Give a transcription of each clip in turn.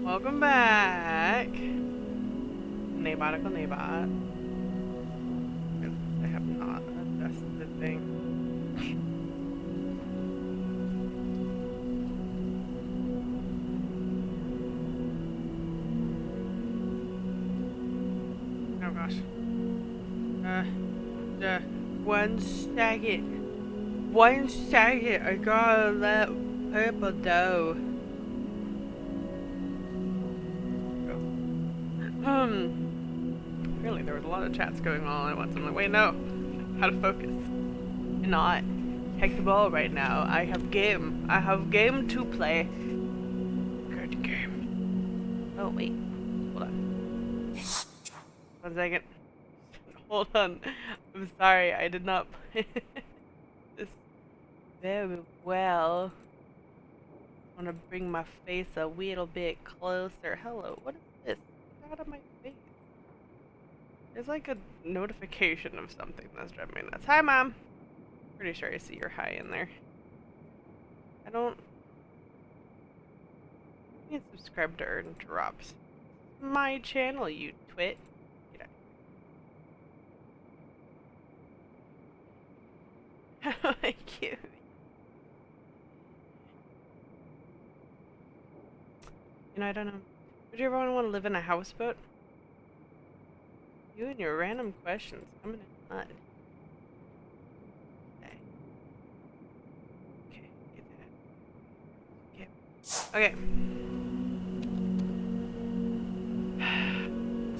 Welcome back. Nabotical Nabot. I have not adjusted the thing. Oh gosh. One second. One second. I gotta let purple dough. Apparently there was a lot of chats going on at once. I'm like, wait, no. How to focus. Not take the ball right now. I have game. I have game to play. Good game. Oh wait. Hold on. 1 second. Hold on. I'm sorry. I did not play this very well. I want to bring my face a little bit closer. Hello. What is this? Get out of my face. There's like a notification of something that's driving me nuts. Hi, Mom. Pretty sure I see your hi in there. I don't. I need to subscribe to earn drops. My channel, you twit. Get out. How do I cute? You know, I don't know. Would you ever want to live in a houseboat? You and your random questions coming in hot. Okay, get that. Okay.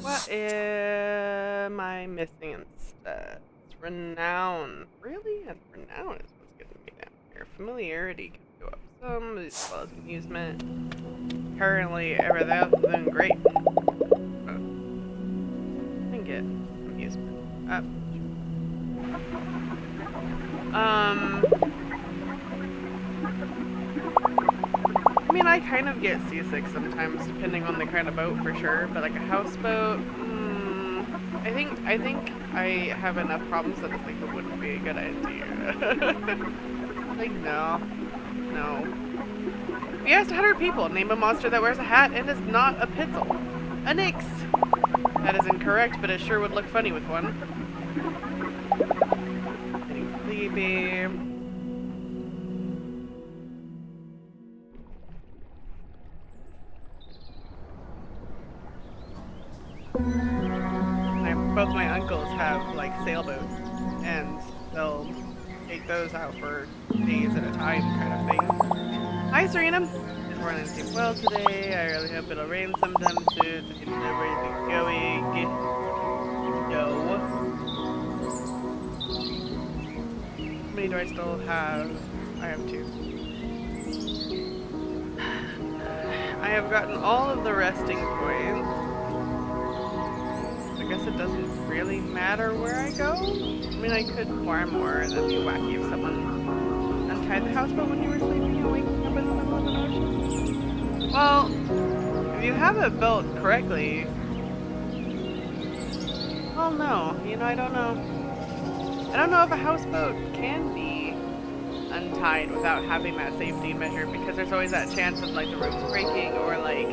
What am I missing instead? It's renown. Really? And renown is what's getting me down here. Familiarity can go up some, as well as amusement. Currently, everything else is doing great. I can get amusement up. I mean, I kind of get seasick sometimes, depending on the kind of boat, for sure. But like a houseboat, I think I have enough problems that I think it wouldn't be a good idea. Like no. We asked 100 people, name a monster that wears a hat and is not a pizzle. A nix. That is incorrect, but it sure would look funny with one. Getting sleepy. Both my uncles have like sailboats, and they'll take those out for days at a time, kind of thing. Hi, Serena. Is running too well today. I really hope it'll rain sometime soon. So you know where everything's going. No. How many do I still have? I have 2. I have gotten all of the resting points. I guess it doesn't really matter where I go. I mean, I could farm more, and that'd be wacky if someone untied the houseboat when you were sleeping and waking up in the middle of an ocean. Well, if you have it built correctly, well, no. You know, I don't know. I don't know if a houseboat can be untied without having that safety measure, because there's always that chance of like the ropes breaking or like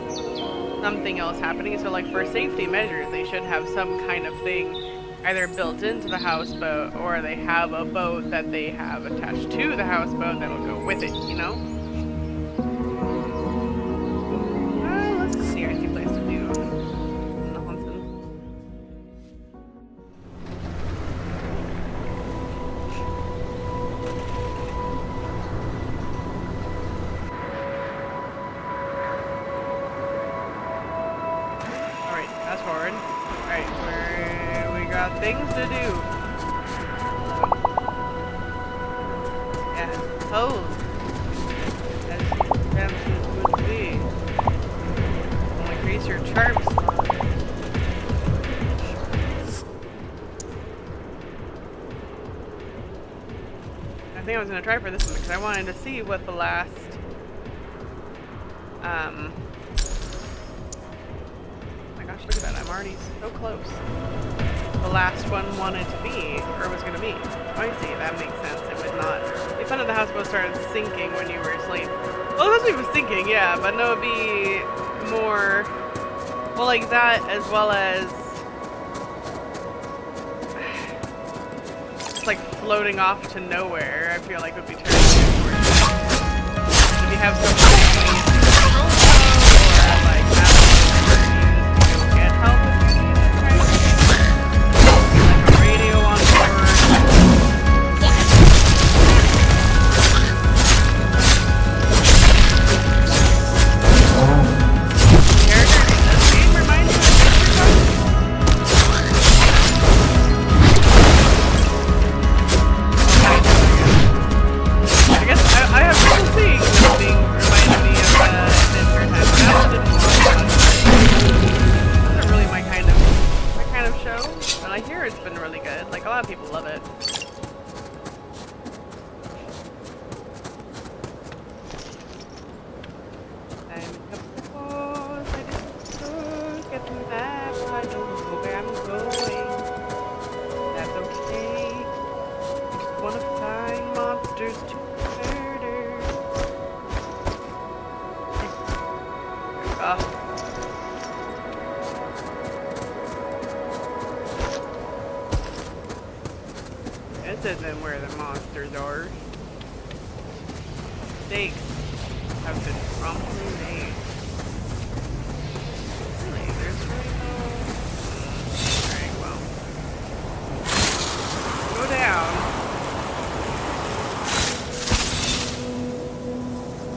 something else happening. So like for safety measures, they should have some kind of thing either built into the houseboat, or they have a boat that they have attached to the houseboat that'll go with it, you know? Let's go see. I see a place to do in the Hunson. Alright, fast forward. Alright, we got things to do. Yeah, pose. As chances would be. Will increase your charms. I think I was gonna try for this one because I wanted to see what the last oh my gosh, look at that, I'm already so close. The last one wanted to be, or was going to be. Oh, I see, that makes sense. It would not. The front of the houseboat started sinking when you were asleep. Well, it was sinking, yeah, but no, it'd be more, well, like that, as well as it's like floating off to nowhere. I feel like would be turning towards. If you have something or like have to get help if you need it, right? Like a radio on board. Character in this game reminds me of Hinterberg. I guess I have trouble seeing this thing reminding me of Adventure Time. That's really my kind of show, but I hear it's been really good. Like a lot of people love it. I'm comfortable, I just get the map. I don't know where I'm going. That's okay. Just wanna find monsters to murder. Oh. This isn't where the monsters are. Mistakes have been promptly made. Really? There's really no... Alright, well. Go down.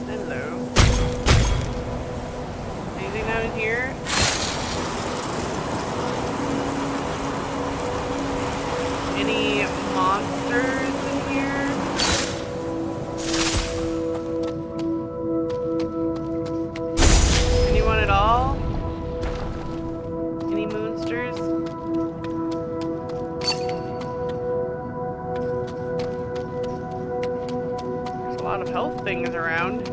Hello. Anything down in here? Any monsters in here? Anyone at all? Any moonsters? There's a lot of health things around.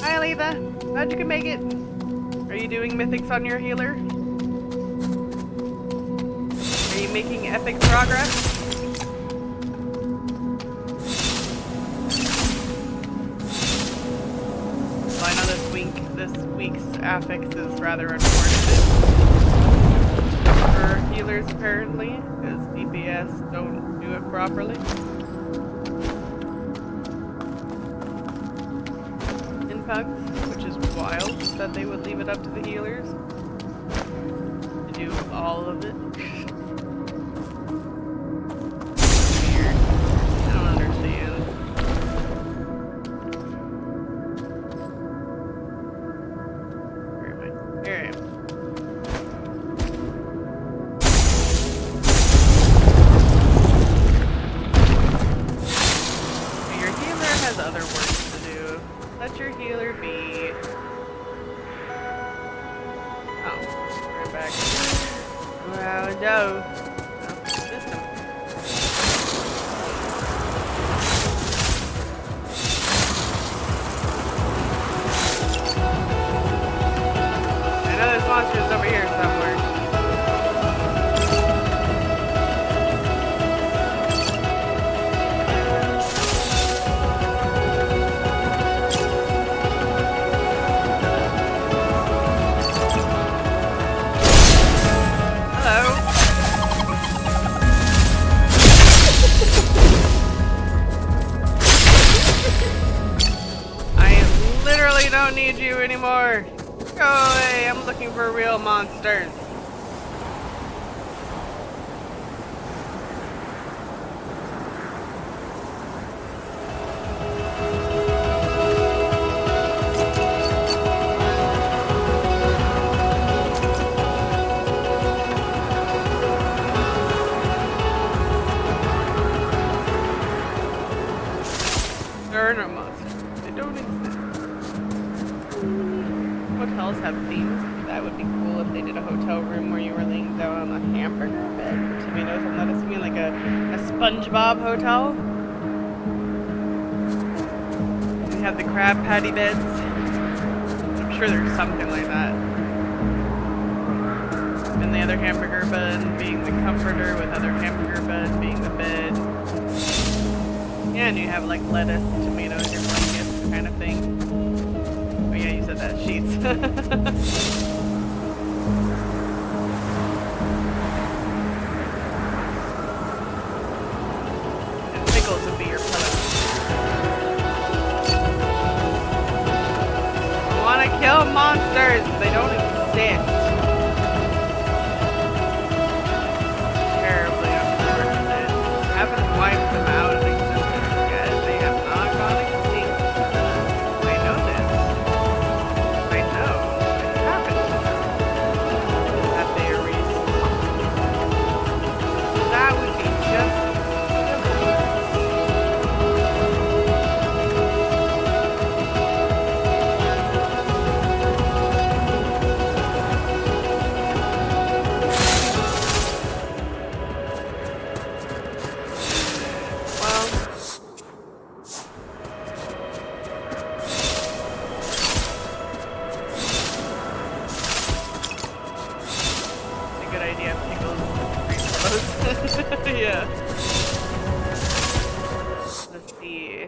Hi, Aletha. Glad you could make it. Are you doing mythics on your healer? Are you making epic progress? Well, I know this week's affix is rather unfortunate for healers apparently, because DPS don't do it properly. In pugs, which is wild that they would leave it up to the healers to do all of it. Weird. I don't understand. Where am I? Here I am. Your healer has other work to do. Let your healer be. Oh, we're back. Well, no. System. I know there's monsters over here somewhere. I don't need you anymore. Go away. I'm looking for real monsters. There are no monsters. They don't exist. Hotels have themes. That would be cool if they did a hotel room where you were laying down on a hamburger bed. Tomatoes and lettuce mean like a SpongeBob hotel. We have the crab patty beds. I'm sure there's something like that. And the other hamburger bun being the comforter, with other hamburger bun being the bed. Yeah, and you have like lettuce, tomatoes, your blankets kind of thing. Oh yeah, you said that. Sheets. And pickles would be your pillow. I want to kill monsters. They don't exist. Terribly unfortunate. Haven't wiped them out of existence yet. They have not gone extinct. I know this. I know. It happened. That they are that would be just. Yeah. Let's see.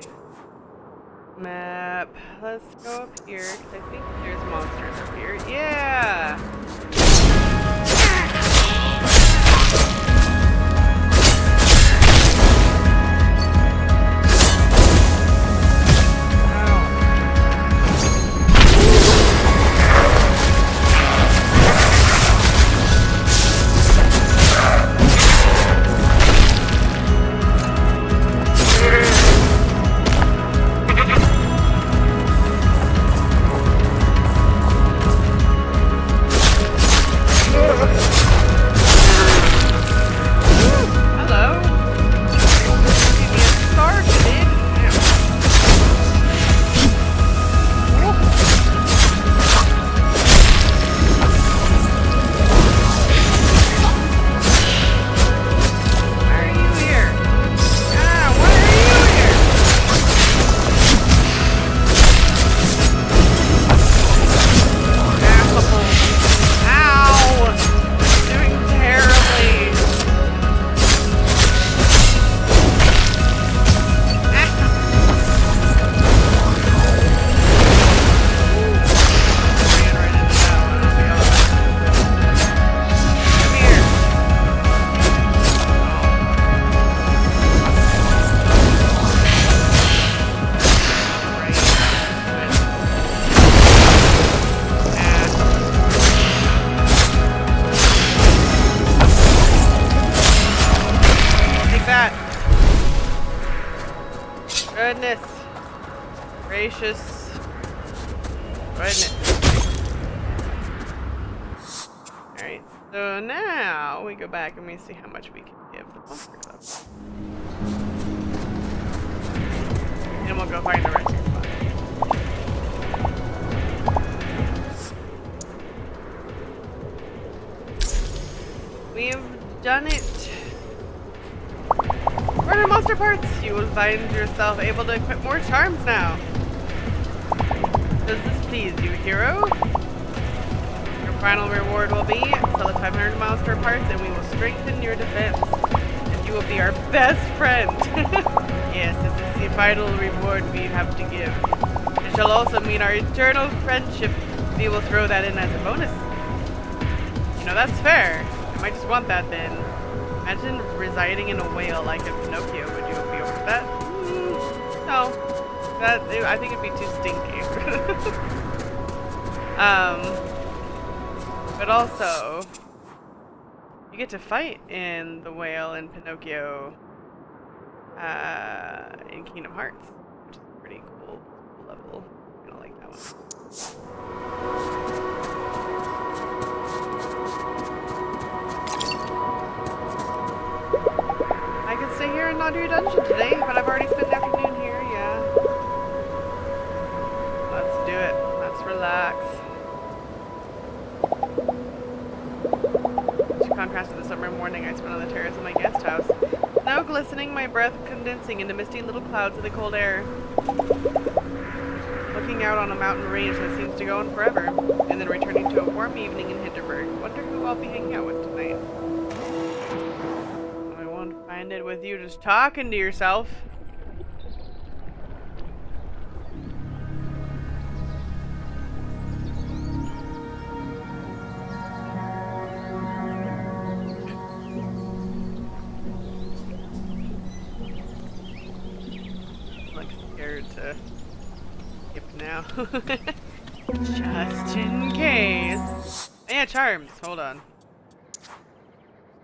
Map. Let's go up here, because I think there's monsters up here. Yeah! Goodness gracious. Goodness. Alright, so now we go back and we see how much we can give the monster club. And we'll go find the rescue spot. We've done it. Order monster parts! You will find yourself able to equip more charms now. Does this please you, hero? Your final reward will be select 500 monster parts and we will strengthen your defense. And you will be our best friend. Yes, this is the final reward we have to give. It shall also mean our eternal friendship. We will throw that in as a bonus. You know, that's fair. I might just want that then. Imagine residing in a whale like a Pinocchio. Would you be over that? No. I think it'd be too stinky. But also, you get to fight in the whale in Pinocchio in Kingdom Hearts, which is a pretty cool level. I'm gonna like that one. I could stay here and not do a dungeon today, but I've already spent the afternoon here, yeah. Let's do it. Let's relax. To contrast to the summer morning I spent on the terrace of my guest house. Snow glistening, my breath condensing into misty little clouds of the cold air. looking out on a mountain range that seems to go on forever, and then returning to a warm evening in Hinterberg. Wonder who I'll be hanging out with tonight. I won't find it with you just talking to yourself. To skip now. Just in case. Yeah, charms. Hold on.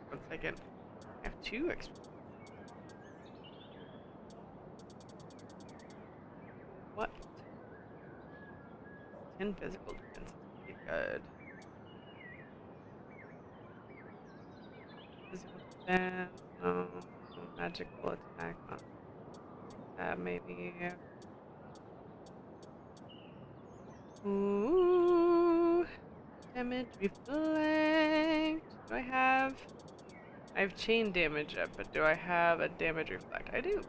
1 second. I have 2 extra. What? 10 physical defense. Pretty good. Physical defense. No. Magical attack on. Maybe. Ooh, damage reflect. Do I have? I have chain damage up, but do I have a damage reflect? I do.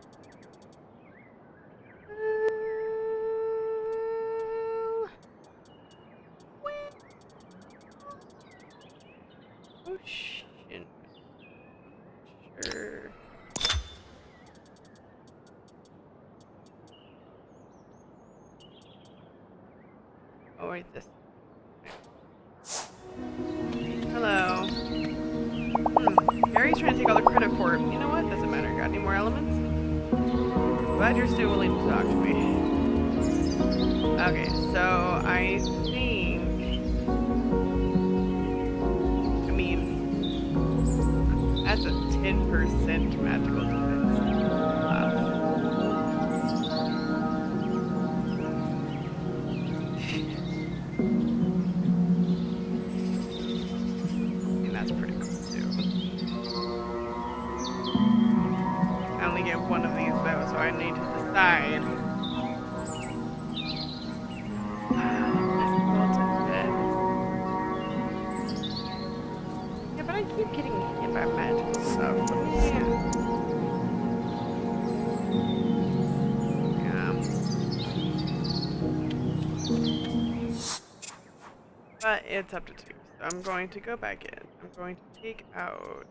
Oh shit. Sure. Oh wait, this. Hello. Gary's trying to take all the credit for it. You know what? Doesn't matter. Got any more elements? Glad you're still willing to talk to me. Okay, so I think. I mean, that's a 10% magical defense. Wow. One of these though, so I need to decide. Yeah, but I keep getting hit by magical stuff. Yeah. But it's up to 2, so I'm going to go back in. I'm going to take out.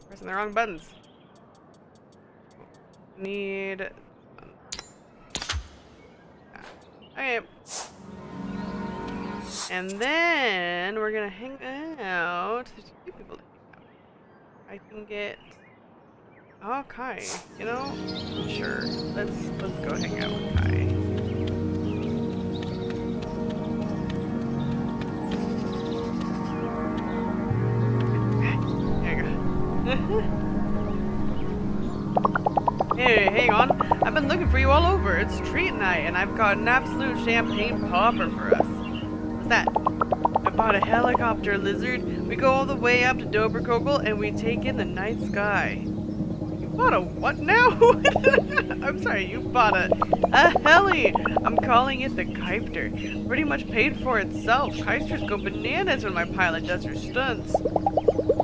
Pressing the wrong buttons. Need. Okay. And then we're gonna hang out. There's 2 people to hang out. I can get. Oh, Kai. You know, sure. Let's go hang out with Kai. Hey, hang on. I've been looking for you all over. It's treat night, and I've got an absolute champagne popper for us. What's that? I bought a helicopter, Lizard. We go all the way up to Dobrkogel, and we take in the night sky. You bought a what now? I'm sorry, you bought a heli. I'm calling it the Kuiper. Pretty much paid for itself. Kuipers go bananas when my pilot does her stunts.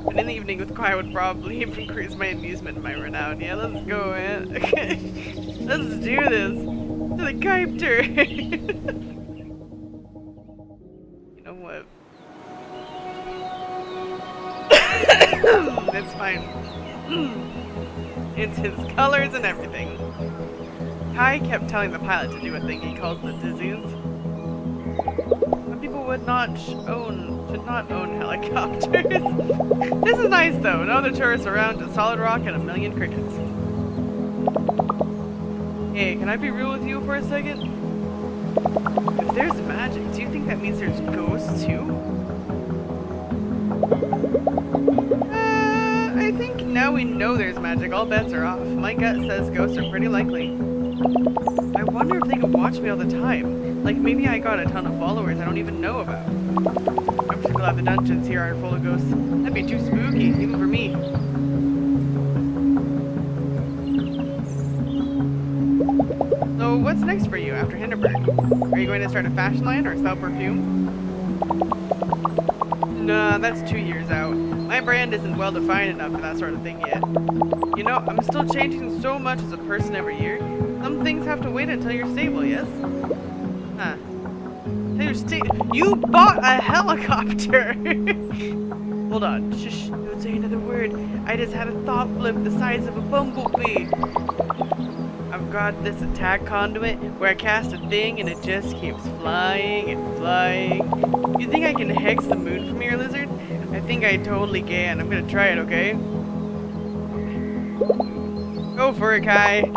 And in the evening with Kai would probably increase my amusement and my renown. Yeah, let's go, man. Okay. Let's do this. To the Kuiper. You know what? It's fine. It's his colors and everything. Kai kept telling the pilot to do a thing he calls the dizzies. Some people should not own helicopters. This is nice though. No other tourists around, a solid rock and a million crickets. Hey, can I be real with you for a second? If there's magic, do you think that means there's ghosts too? I think now we know there's magic, all bets are off. My gut says ghosts are pretty likely. I wonder if they can watch me all the time. Like maybe I got a ton of followers I don't even know about. I'm just glad the dungeons here aren't full of ghosts. That'd be too spooky, even for me. So what's next for you after Hinterberg? Are you going to start a fashion line or sell perfume? Nah, that's 2 years out. My brand isn't well defined enough for that sort of thing yet. You know, I'm still changing so much as a person every year. Some things have to wait until you're stable, yes? Huh. You bought a helicopter! Hold on. Shush, don't say another word. I just had a thought flip the size of a bumblebee. I've got this attack conduit where I cast a thing and it just keeps flying and flying. You think I can hex the moon from here, lizard? I think I totally can. I'm gonna try it, okay? Go for it, Kai.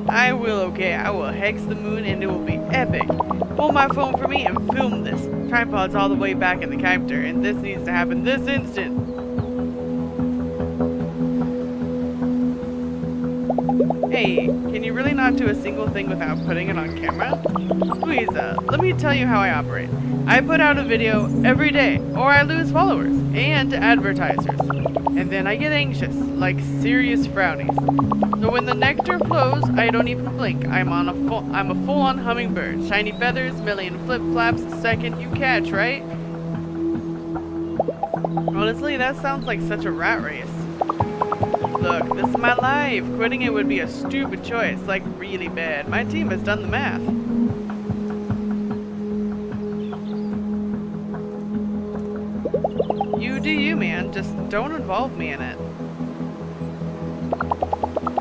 I will, okay. I will hex the moon and it will be epic. Pull my phone for me and film this. Tripod's all the way back in the captor, and this needs to happen this instant. Hey, can you really not do a single thing without putting it on camera? Louisa, let me tell you how I operate. I put out a video every day, or I lose followers and advertisers. And then I get anxious, like serious frownies. So when the nectar flows, I don't even blink. I'm a full-on hummingbird. Shiny feathers, million flip-flaps a second you catch, right? Honestly, that sounds like such a rat race. Look, this is my life. Quitting it would be a stupid choice, like really bad. My team has done the math. You do you, man. Just don't involve me in it.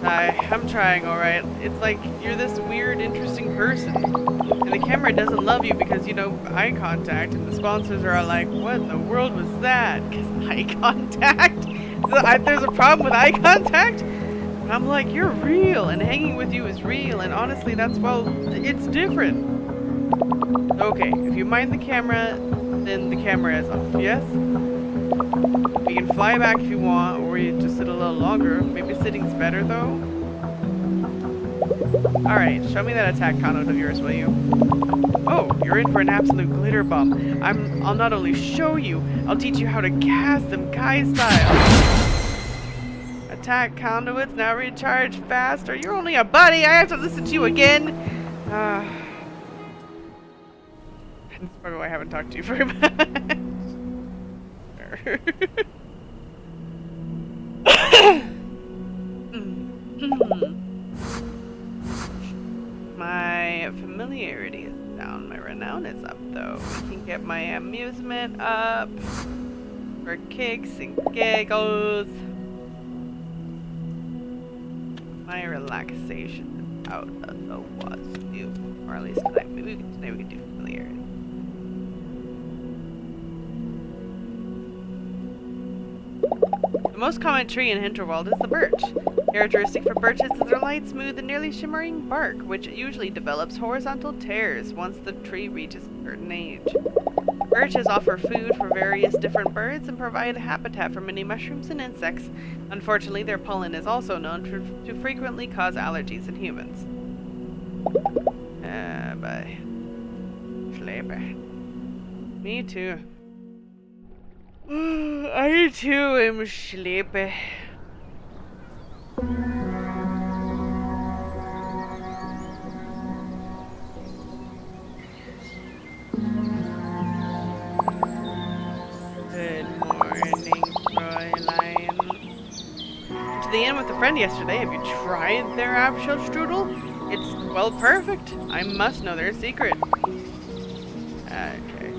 I'm trying, alright. It's like you're this weird, interesting person. And the camera doesn't love you because, you know, eye contact. And the sponsors are all like, what in the world was that? Because eye contact? There's a problem with eye contact? And I'm like, you're real. And hanging with you is real. And honestly, that's, well, it's different. Okay, if you mind the camera, then the camera is off, yes? You can fly back if you want, or you just sit a little longer. Maybe sitting's better, though. Alright, show me that attack conduit of yours, will you? Oh, you're in for an absolute glitter bomb. I'll not only show you, I'll teach you how to cast them Kai style. Attack conduits now recharge faster. You're only a buddy. I have to listen to you again. That's probably why I haven't talked to you very much. My familiarity is down. My renown is up, though. We can get my amusement up for kicks and giggles. My relaxation is out of the wazoo. Or at least tonight. Maybe today we can do familiarity. The most common tree in Hinterwald is the birch. Characteristic for birches is their light, smooth, and nearly shimmering bark, which usually develops horizontal tears once the tree reaches a certain age. Birches offer food for various different birds and provide a habitat for many mushrooms and insects. Unfortunately, their pollen is also known to frequently cause allergies in humans. Bye. Sleeper. Me too. I too am sleepy. Good morning, Fräulein. To the inn with a friend yesterday. Have you tried their Apfelstrudel? It's, well, perfect. I must know their secret. Okay.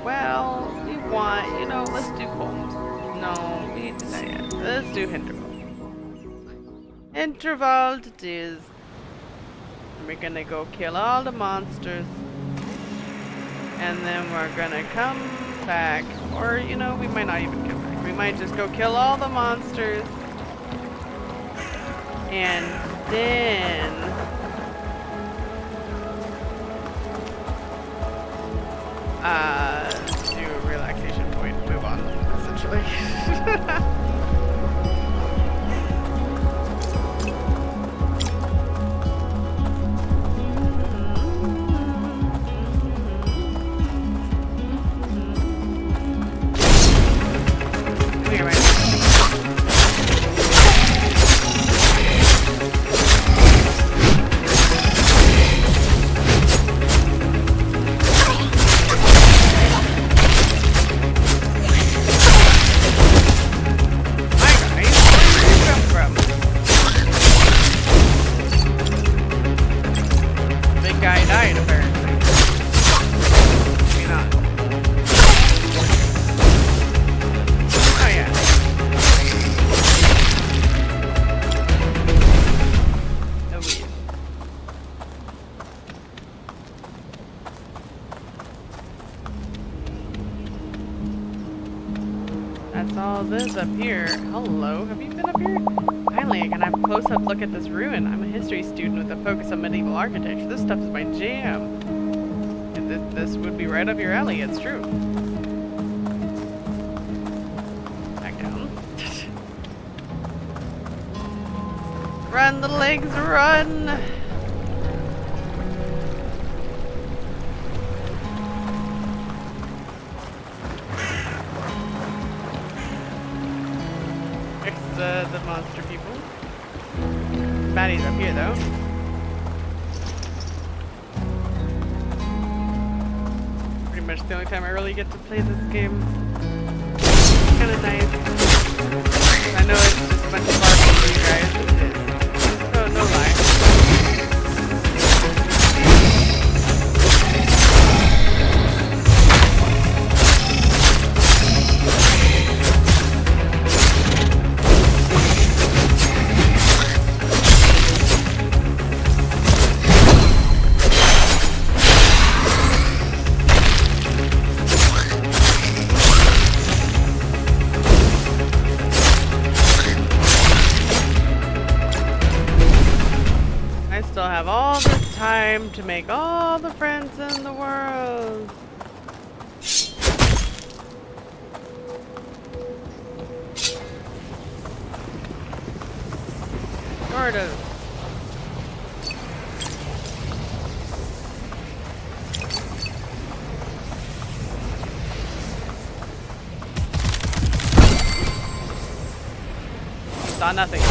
Well, we want, you know, let's do Holmes. No, we did that yet. Let's do Hinterwald. Hinterwald it is. We're gonna go kill all the monsters. And then we're gonna come back. Or, you know, we might not even come back. We might just go kill all the monsters. And then do a relaxation point, move on, essentially. That's all this up here. Hello, have you been up here? Finally, I can have a close-up look at this ruin. I'm a history student with a focus on medieval architecture. This stuff is my jam. This would be right up your alley, it's true. Back down. Run, little legs, run! There's the monster people. Baddies up here, though. Pretty much the only time I really get to play this game. Kinda nice. I know it's just a bunch of barking for you guys. Oh, no lie. Have all this time to make all the friends in the world. Sort of. Saw nothing.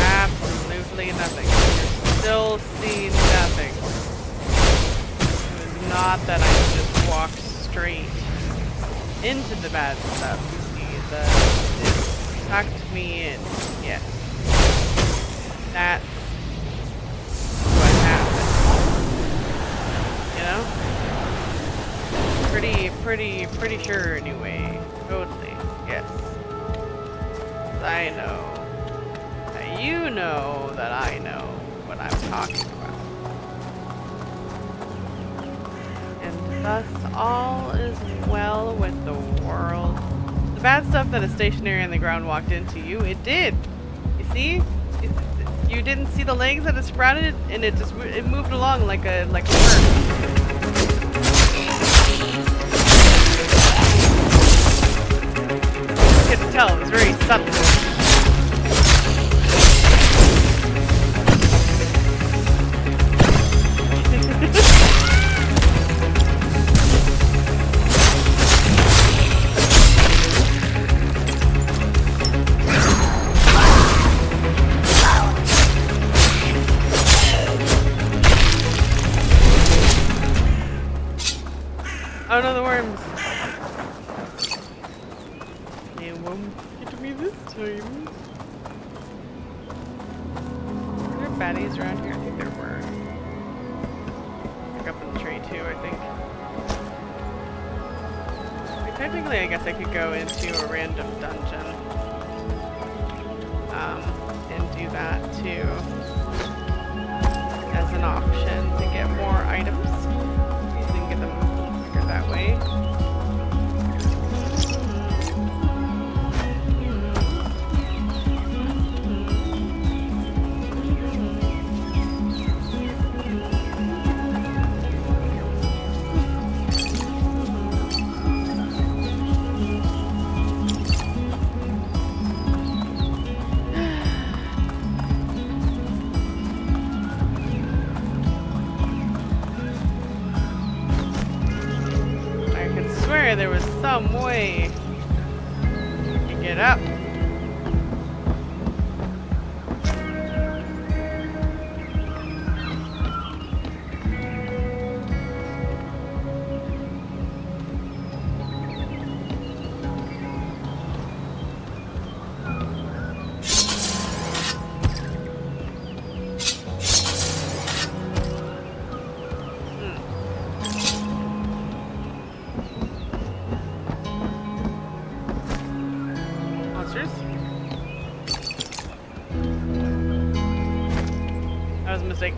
Absolutely nothing. You're still seeing nothing. It was not that I just walked straight into the bad stuff. You see, it tucked me in. Yes. That's what happened. You know? Pretty sure anyway. Totally. Yes. I know. You know that I know what I'm talking about. And thus all is well with the world. The bad stuff that is stationary on the ground walked into you, it did. You see? You didn't see the legs that it sprouted and it moved along like a worm. You couldn't tell, it was very subtle. Oh no, the worms! They won't get me this time. Are there baddies around here? I think there were. Like up in the tree too, I think. Technically, I guess I could go into a random dungeon. And do that too. As an option to get more items. You can get them that way. There was some way to get up. That was a mistake.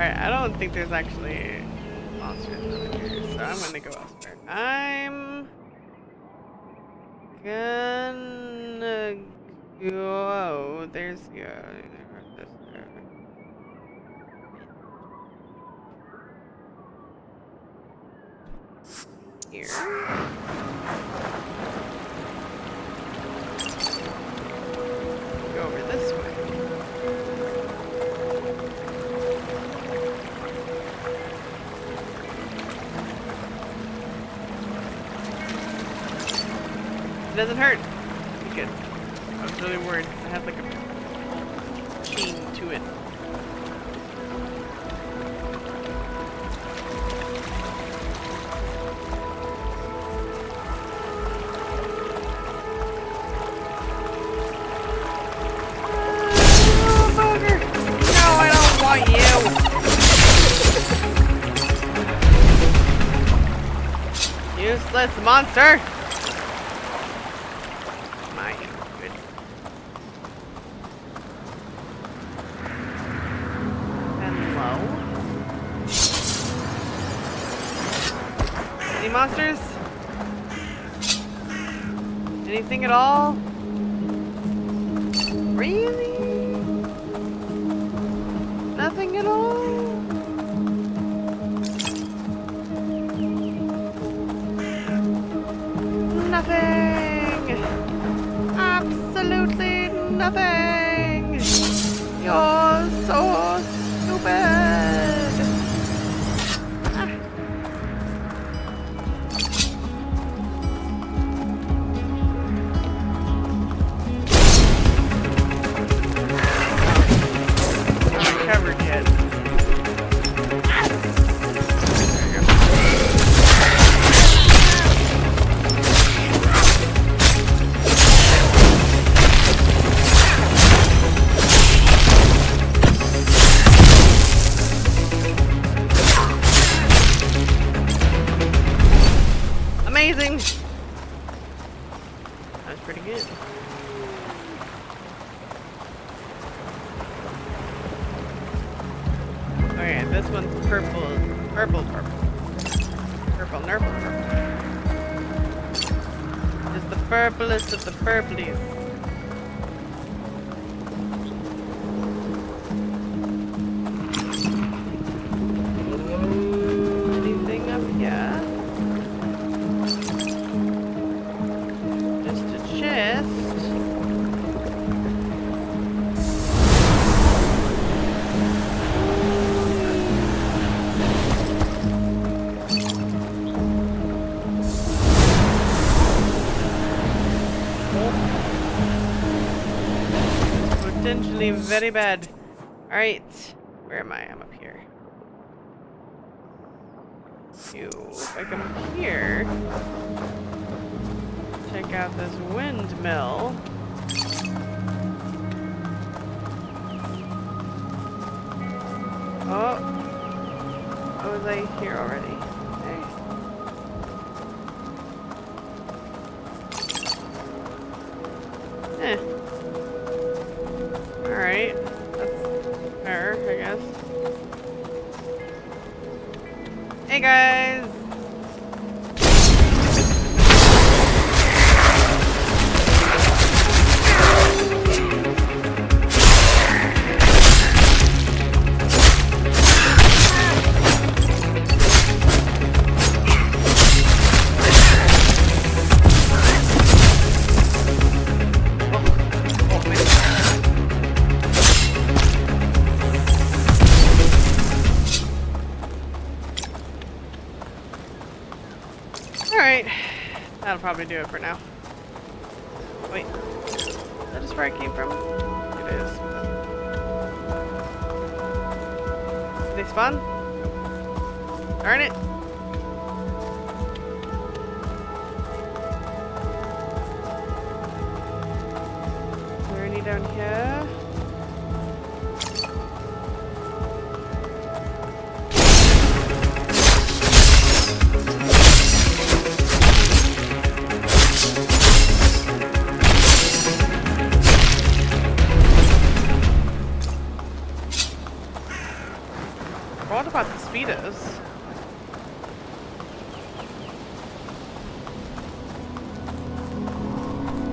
Alright, I don't think there's actually monsters over here, so I'm gonna go elsewhere. I'm gonna go. There's here. Go over this way. It doesn't hurt. Good. I was really worried. I had like a sheen to it. Oh, bugger! No, I don't want you. Useless monster! Any monsters? Anything at all? Really? Nothing at all? Nothing! Absolutely nothing! You're so stupid! Covered yet. Amazing! That's pretty good. Okay, this one's purple, purple. Purple, nurple, purple. It's the purplest of the purplies. Anything up here? Just a chest. Potentially very bad. Alright. Where am I? I'm up here. If I come up here, check out this windmill. Oh. Was I here already? Okay. Alright. That's fair, I guess. Hey guys! Alright, that'll probably do it for now. Wait, is that just where I came from? It is. Did they spawn? Darn it! Is there any down here? about the speedos.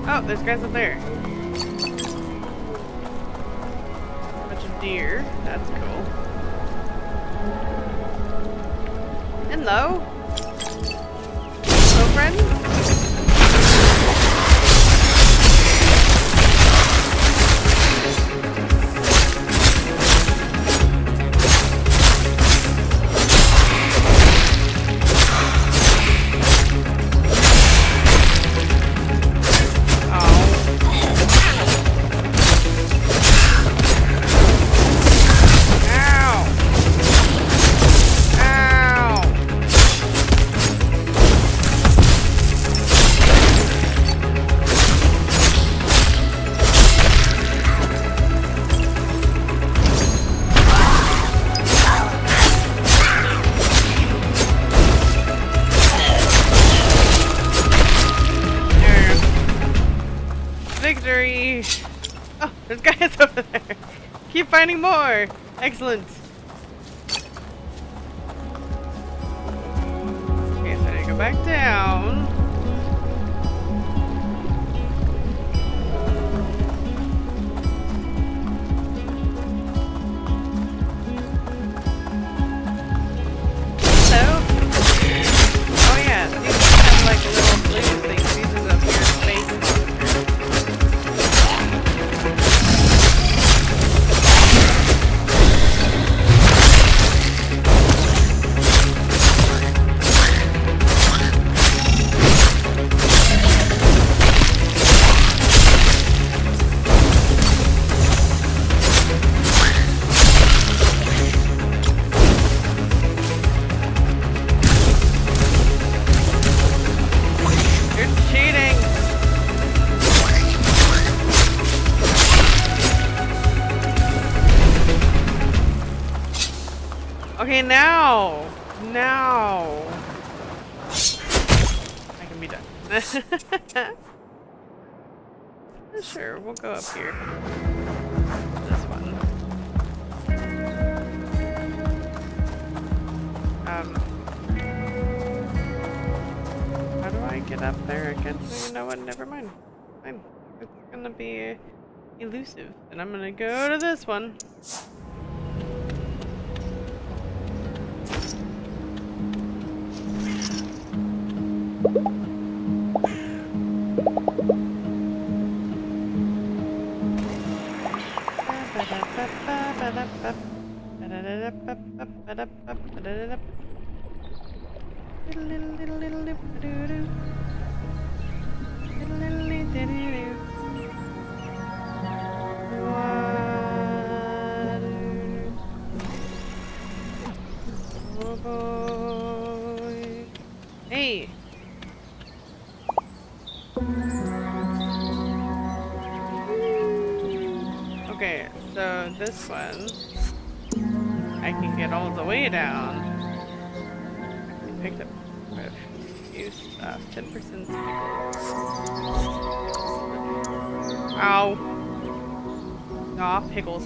Oh, there's guys up there. Bunch of deer. That's cool. Hello. Hello, friend. Victory! Oh, there's guys over there. Keep finding more. Excellent. Okay, so I need to go back down. Hello. Oh yeah, these have like little blue things. These are the weird space monsters. Okay, now I can be done. Sure, we'll go up here. This one. How do I get up there again? You know what? Never mind. Fine. It's gonna be elusive, and I'm gonna go to this one. Oh boy. Hey. Okay, so this one I can get all the way down. I picked up quite a few stuff. 10% pickles. Ow. Aw, pickles.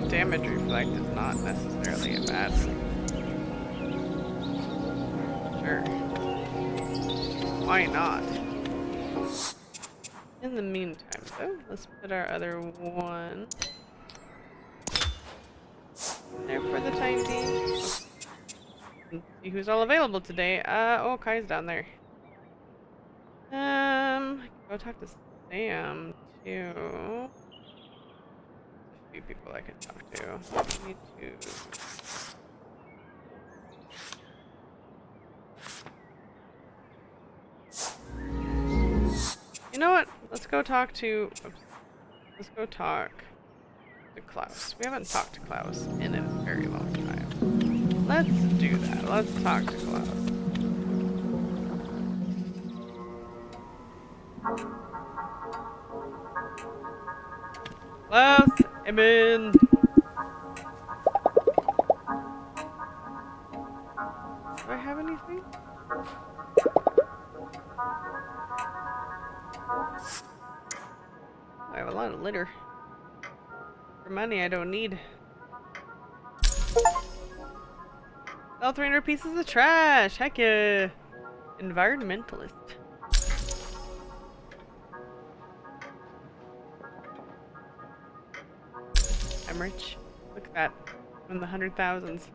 Damage reflect is not necessarily a bad thing. Sure. Why not? In the meantime, though, let's put our other one there for the time being. Let's see who's all available today. Oh, Kai's down there. Go talk to Sam too. Few people I can talk to. I need to. You know what? Let's go talk to. Let's go talk to Klaus. We haven't talked to Klaus in a very long time. Let's do that. Let's talk to Klaus. Klaus, I'm in. Do I have anything? I have a lot of litter. For money I don't need. Sell 300 pieces of trash! Heck yeah! Environmentalist. I'm rich. Look at that. I'm in the 100,000s.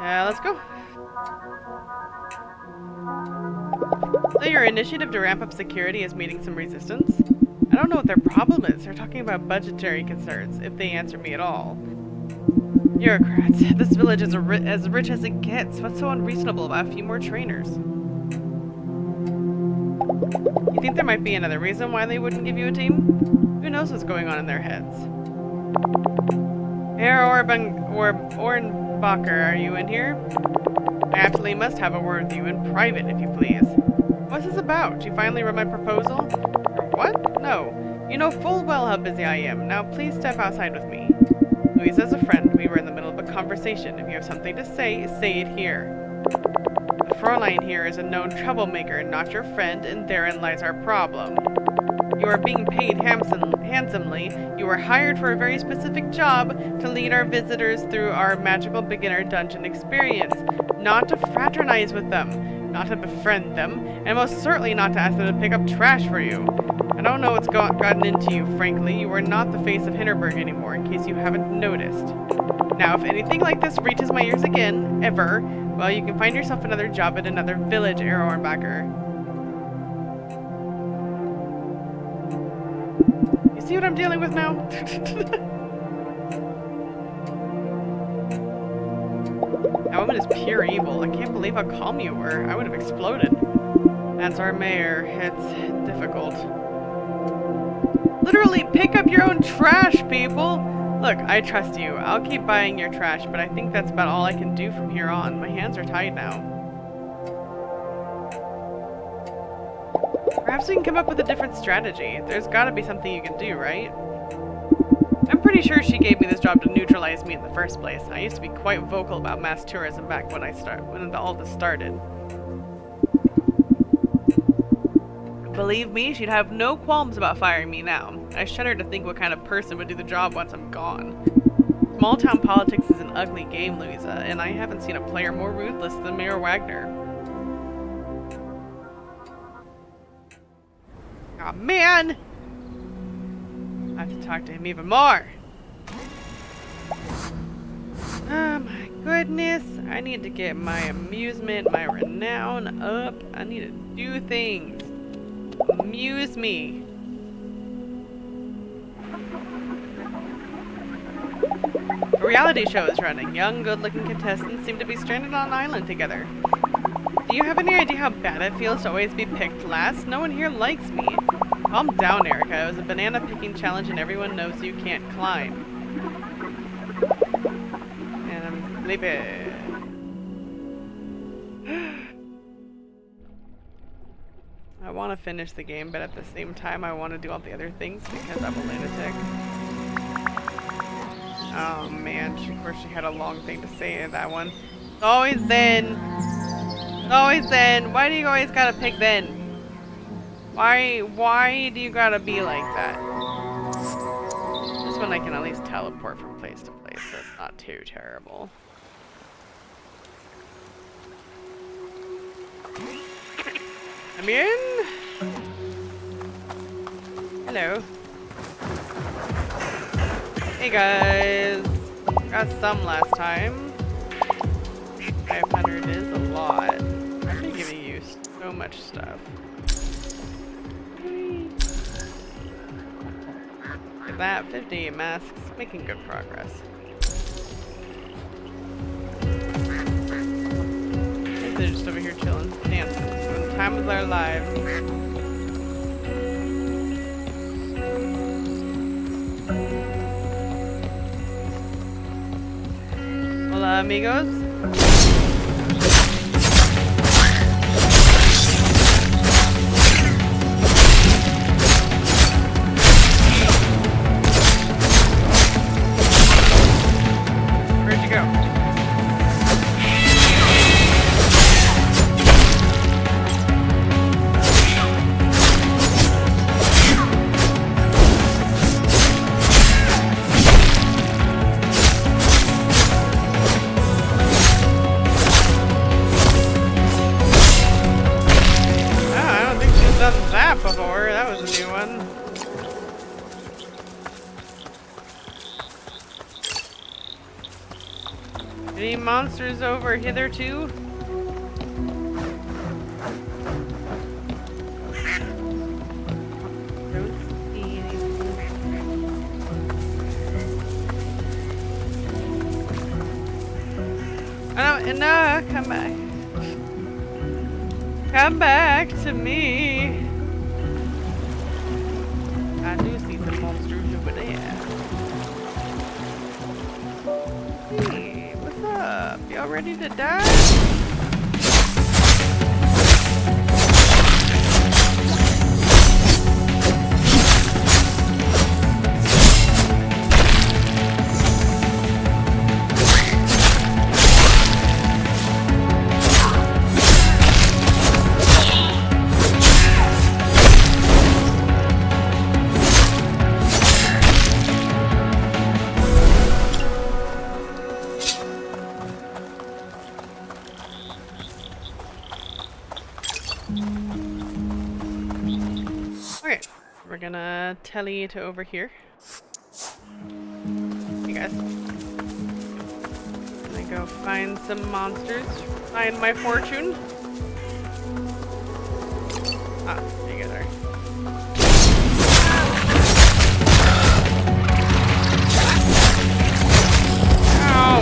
Yeah, let's go. So your initiative to ramp up security is meeting some resistance? I don't know what their problem is. They're talking about budgetary concerns, if they answer me at all. Bureaucrats. This village is as rich as it gets. What's so unreasonable about a few more trainers? You think there might be another reason why they wouldn't give you a team? Who knows what's going on in their heads? Herr Ornbacher, are you in here? I absolutely must have a word with you in private, if you please. What's this about? You finally read my proposal? Or what? No. You know full well how busy I am. Now please step outside with me. Louisa's a friend. We were in the middle of a conversation. If you have something to say it here. The Fräulein here is a known troublemaker, not your friend, and therein lies our problem. You are being paid handsomely. You were hired for a very specific job to lead our visitors through our magical beginner dungeon experience, not to fraternize with them, not to befriend them, and most certainly not to ask them to pick up trash for you. I don't know what's gotten into you, frankly. You are not the face of Hinterberg anymore, in case you haven't noticed. Now, if anything like this reaches my ears again, ever, well, you can find yourself another job at another village, Herr Ornbacher. You see what I'm dealing with now? That woman is pure evil. I can't believe how calm you were. I would have exploded. That's our mayor. It's difficult. Literally, pick up your own trash, people! Look, I trust you. I'll keep buying your trash, but I think that's about all I can do from here on. My hands are tied now. Perhaps we can come up with a different strategy. There's gotta be something you can do, right? I'm pretty sure she gave me this job to neutralize me in the first place. I used to be quite vocal about mass tourism back when all this started. Believe me, she'd have no qualms about firing me now. I shudder to think what kind of person would do the job once I'm gone. Small town politics is an ugly game, Louisa, and I haven't seen a player more ruthless than Mayor Wagner. Aw, man! I have to talk to him even more. Oh my goodness. I need to get my amusement, my renown up. I need to do things. Amuse me. A reality show is running. Young, good-looking contestants seem to be stranded on an island together. Do you have any idea how bad it feels to always be picked last? No one here likes me. Calm down, Erica. It was a banana picking challenge and everyone knows you can't climb. And I'm sleeping. I want to finish the game, but at the same time I want to do all the other things because I'm a lunatic. Oh man, of course she had a long thing to say in that one. It's always then. It's always then. Why do you always gotta pick then? Why do you gotta be like that? This one I can at least teleport from place to place, so it's not too terrible. I'm in. Hello. Hey guys. Got some last time. 500 is a lot. I'm giving you so much stuff. Look at that, 58 masks, making good progress. They're just over here chilling, dancing, having the time of their lives. Hola, amigos. monsters over hither too? Don't see anything. Oh no, come back. Come back to me. I do see some monsters over there. Hey, what's up? Y'all ready to die? Okay, we're gonna telly to over here. Hey guys. I'm gonna go find some monsters. Find my fortune. Ah, there you guys are. Ow!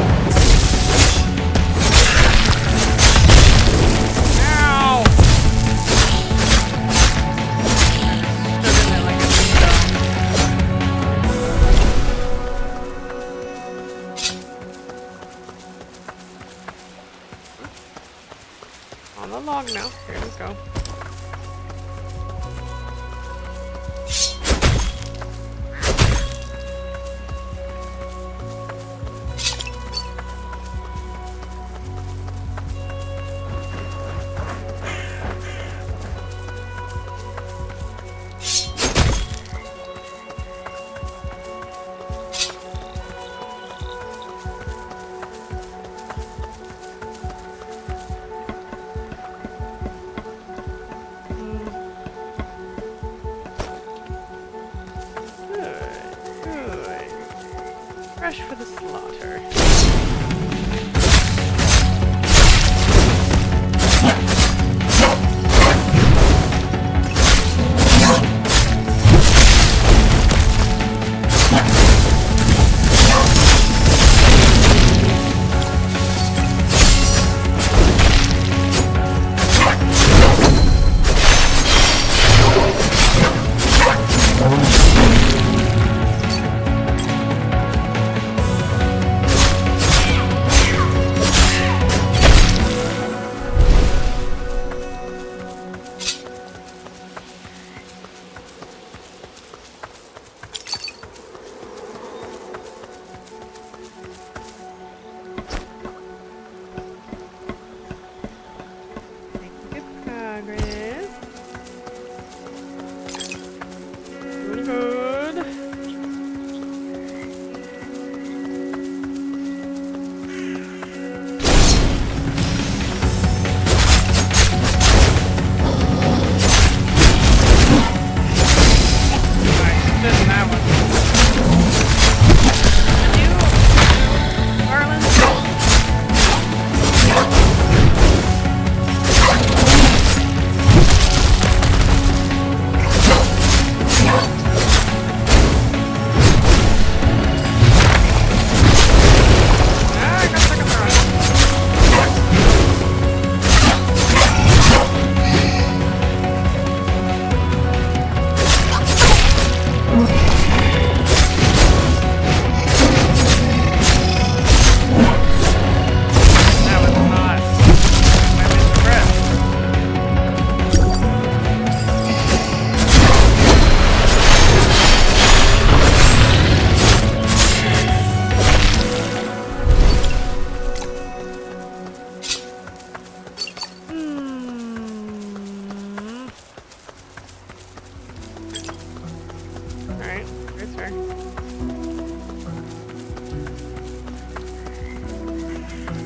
On the log now. Here we go. Fresh for the slaughter.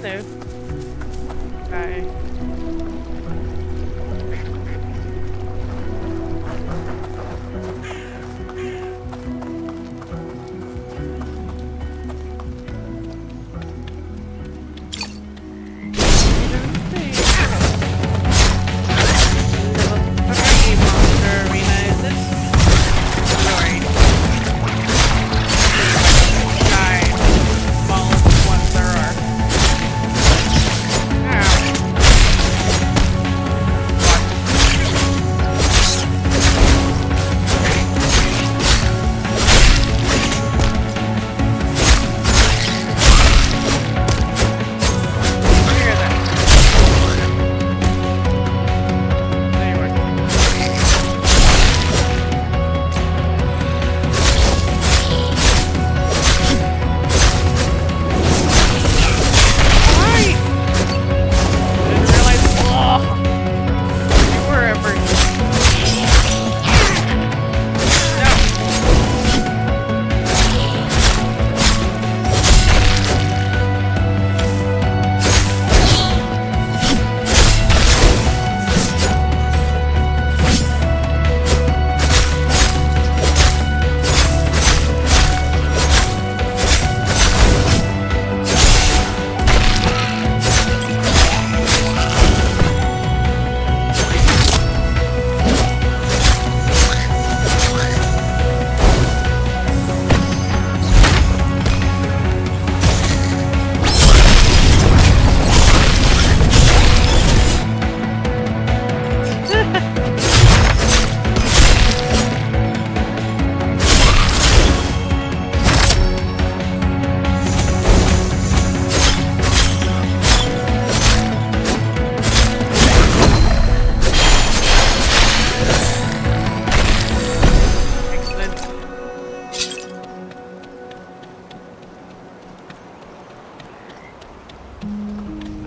Hello. Bye.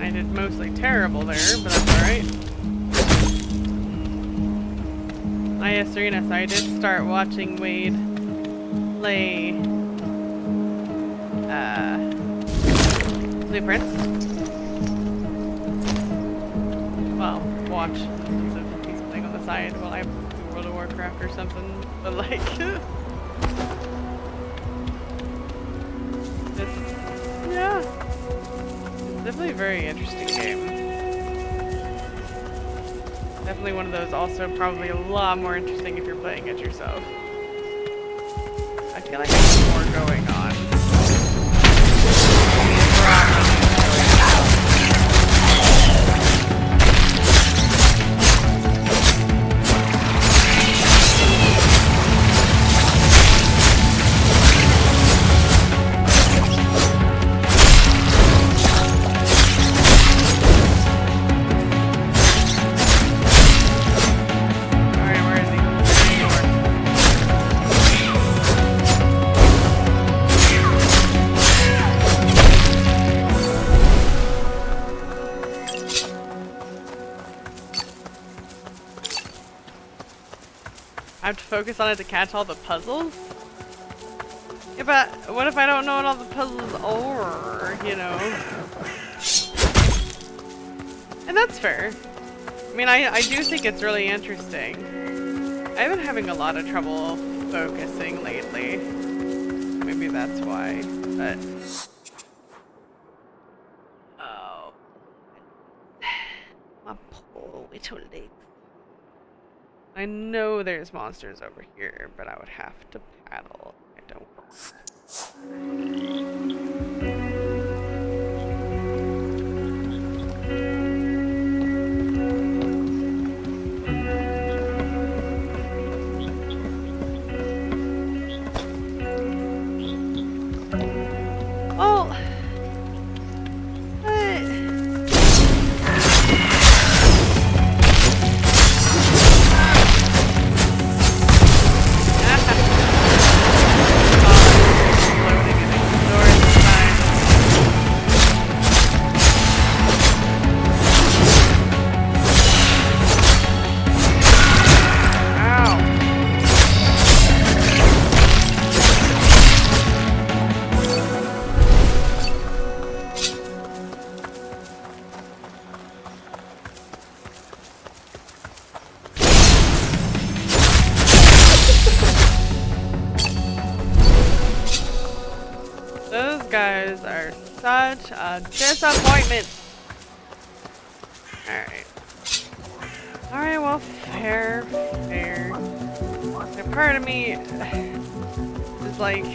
I did mostly terrible there, but that's alright. I am Serena, so I did start watching Wade play Blueprints. Well, watch. So he's playing on the side while I do World of Warcraft or something. But like, yeah, it's definitely a very interesting game. Definitely one of those. Also, probably a lot more interesting if you're playing it yourself. I feel like there's more going on. I have to focus on it to catch all the puzzles? Yeah, but what if I don't know what all the puzzles are, you know? And that's fair. I mean, I do think it's really interesting. I've been having a lot of trouble focusing lately. Maybe that's why, but... Oh. My poor little legs. I know there's monsters over here, but I would have to paddle. I don't want guys are such a disappointment. Alright. Alright, well, fair. And part of me is like,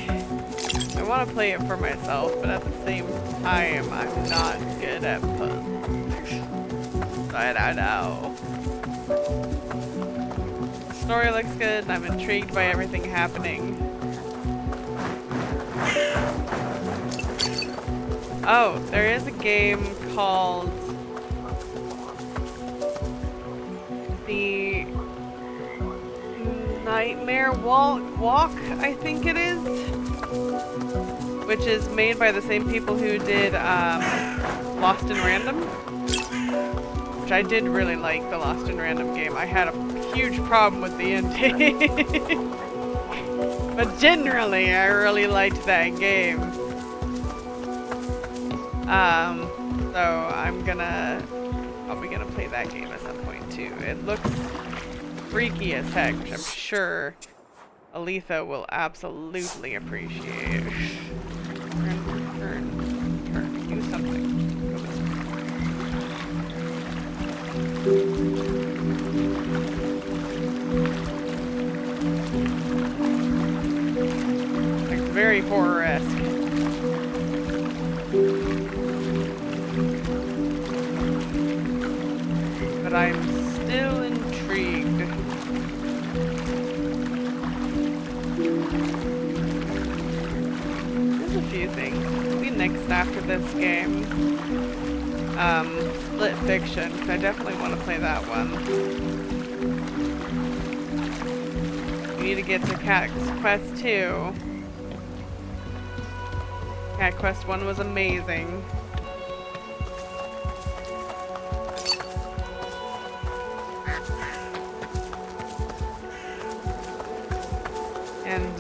I want to play it for myself, but at the same time, I'm not good at puzzles. But I know. The story looks good, and I'm intrigued by everything happening. Oh, there is a game called The Nightmare Walk, I think it is, which is made by the same people who did Lost in Random, which I did really like the Lost in Random game. I had a huge problem with the ending, but generally I really liked that game. So I'm probably gonna play that game at some point too. It looks freaky as heck, which I'm sure Aletha will absolutely appreciate. Turn, do something. It's very horror-esque. But I'm still intrigued. There's a few things. Maybe next after this game. Split Fiction, because I definitely want to play that one. We need to get to Cat Quest 2. Cat Quest 1 was amazing. And,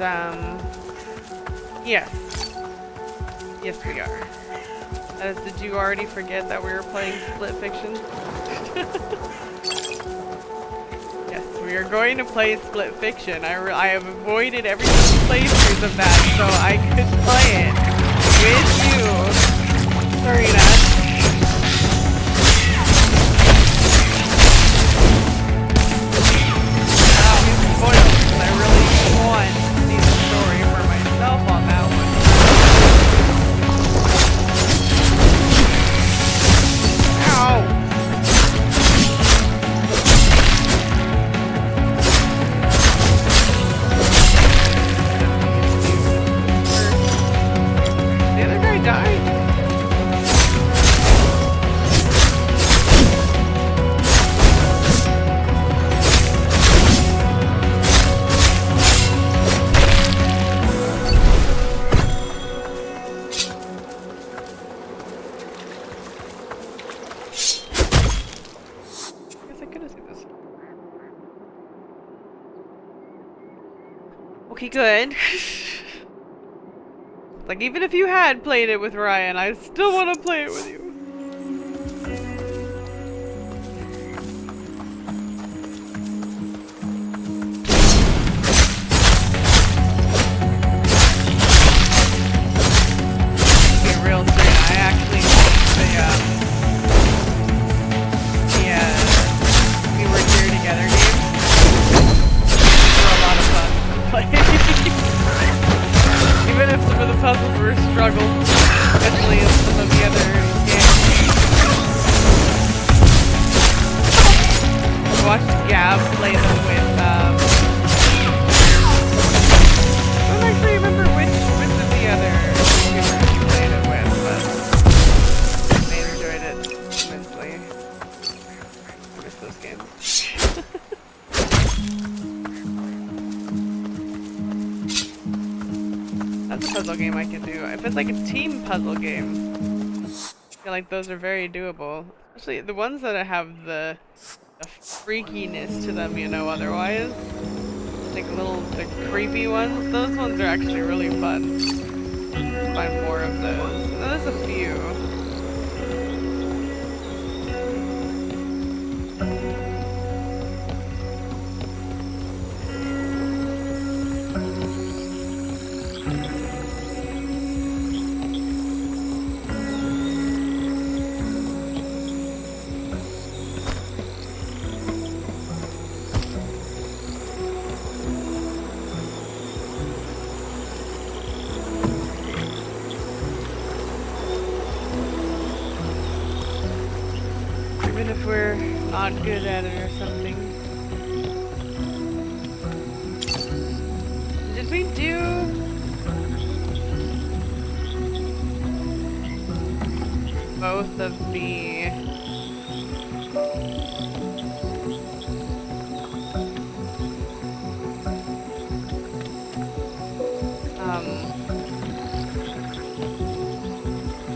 yes. Yes, we are. Did you already forget that we were playing Split Fiction? Yes, we are going to play Split Fiction. I have avoided every playthroughs of that so I could play it with you, Serena. I really want to see the story for myself on that one. Ow! The other guy died. Okay, good. Like, even if you had played it with Ryan, I still want to play it with you. Be real soon. I actually We Were Here Together game. They were a lot of fun to play. Even if some of the puzzles were a struggle, especially in some of the other games. I watched Gab play them with, I don't actually remember which of the other YouTubers he played it with, but they enjoyed it immensely. I miss those games. That's a puzzle game I can do. If it's like a team puzzle game, I feel like those are very doable. Especially the ones that have the freakiness to them, you know, otherwise. Like the creepy ones, those ones are actually really fun. Find more of those. There's a few. Even if we're not good at it or something. Did we do... both of the...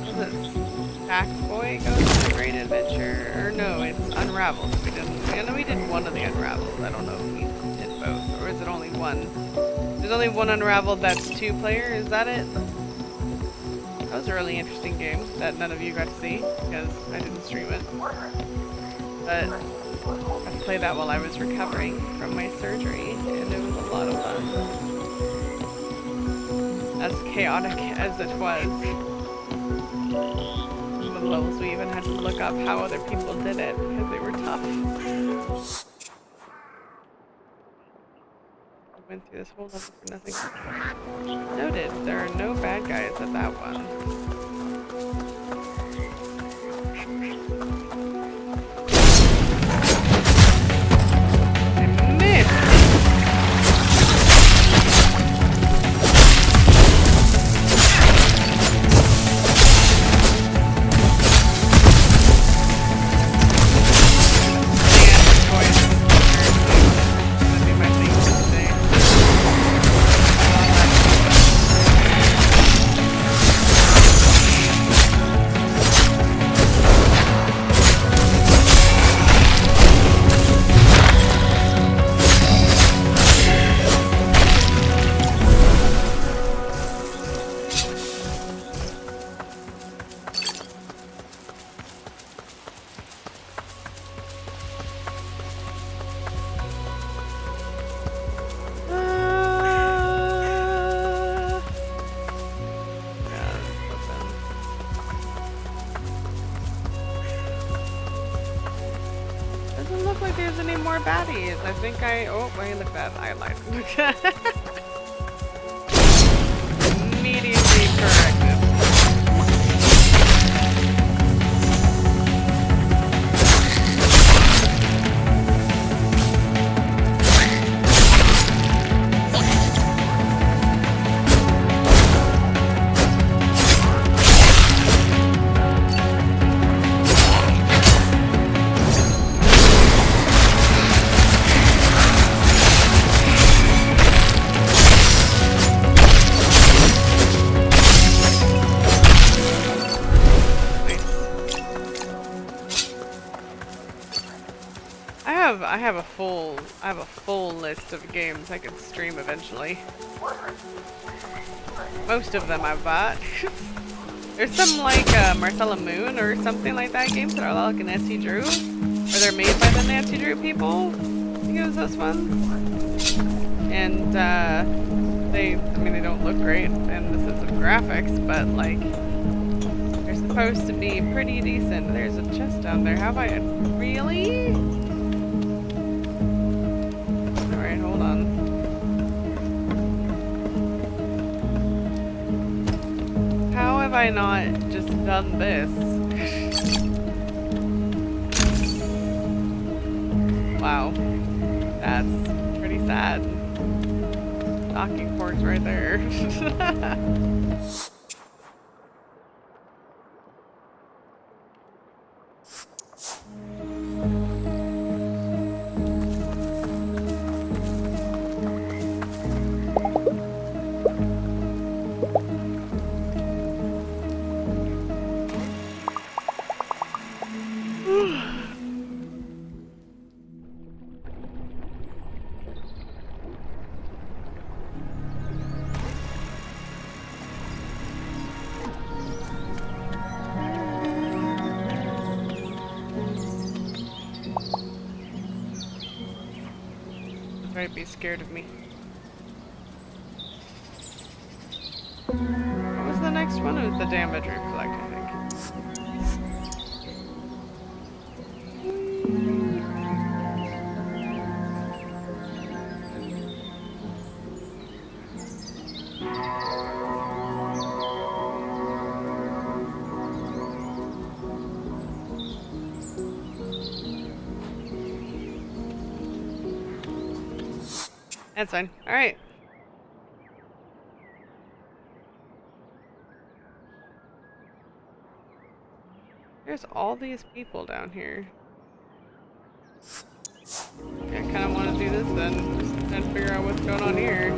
was it Sackboy Goes on a Great Adventure? Or no, it's Unraveled. We know we did one of the Unraveled. I don't know if we did both, or is it only one? There's only one Unraveled that's 2-player, is that it? That was a really interesting game that none of you got to see, because I didn't stream it. But I played that while I was recovering from my surgery, and it was a lot of fun. As chaotic as it was. The levels, we even had to look up how other people did it, because they were tough. I went through this whole level for nothing. Noted, there are no bad guys at that one. Doesn't look like there's any more baddies. I think oh wait, look at that. I lied. Immediately corrected. I have a full list of games I could stream eventually. Most of them I've bought. There's some like Marcella Moon or something like that games that are like a Nancy Drew, or they're made by the Nancy Drew people. I think it was those ones. And I mean they don't look great in the sense of graphics, but like they're supposed to be pretty decent. There's a chest down there. Have I really? Hold on. How have I not just done this? Wow. That's pretty sad. Docking ports right there. Might be scared of me. What was the next one? It was the damage reflect, I think. That's fine. Alright. There's all these people down here. I kind of want to do this then. Just trying to figure out what's going on here.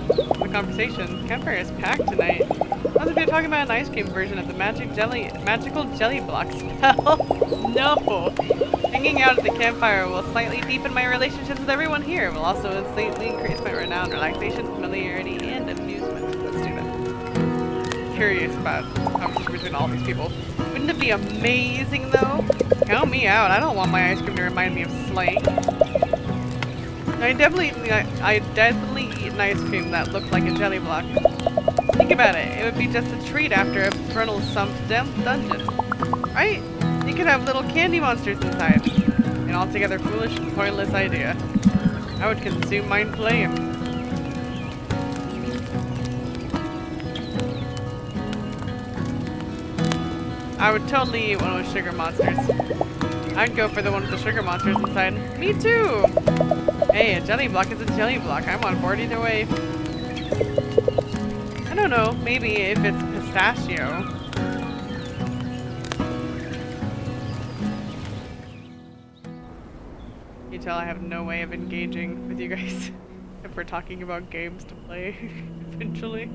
The conversation. Campfire is packed tonight. I was going to talk about an ice cream version of the magical jelly block spell. No! Hanging out at the campfire will slightly deepen my relationships with everyone here. It will also slightly increase my renown, relaxation, familiarity, and amusement. Let's do that. Curious about conversation between all these people. Wouldn't it be amazing though? Count me out. I don't want my ice cream to remind me of slang. I definitely eat an ice cream that looked like a jelly block. Think about it. It would be just a treat after a Brunel sumped dungeon. Right? You could have little candy monsters inside. An altogether foolish and pointless idea. I would consume mine flame. I would totally eat one with sugar monsters. I'd go for the one with the sugar monsters inside. Me too! Hey, a jelly block is a jelly block. I'm on board either way. I don't know, maybe if it's pistachio. You tell I have no way of engaging with you guys if we're talking about games to play eventually.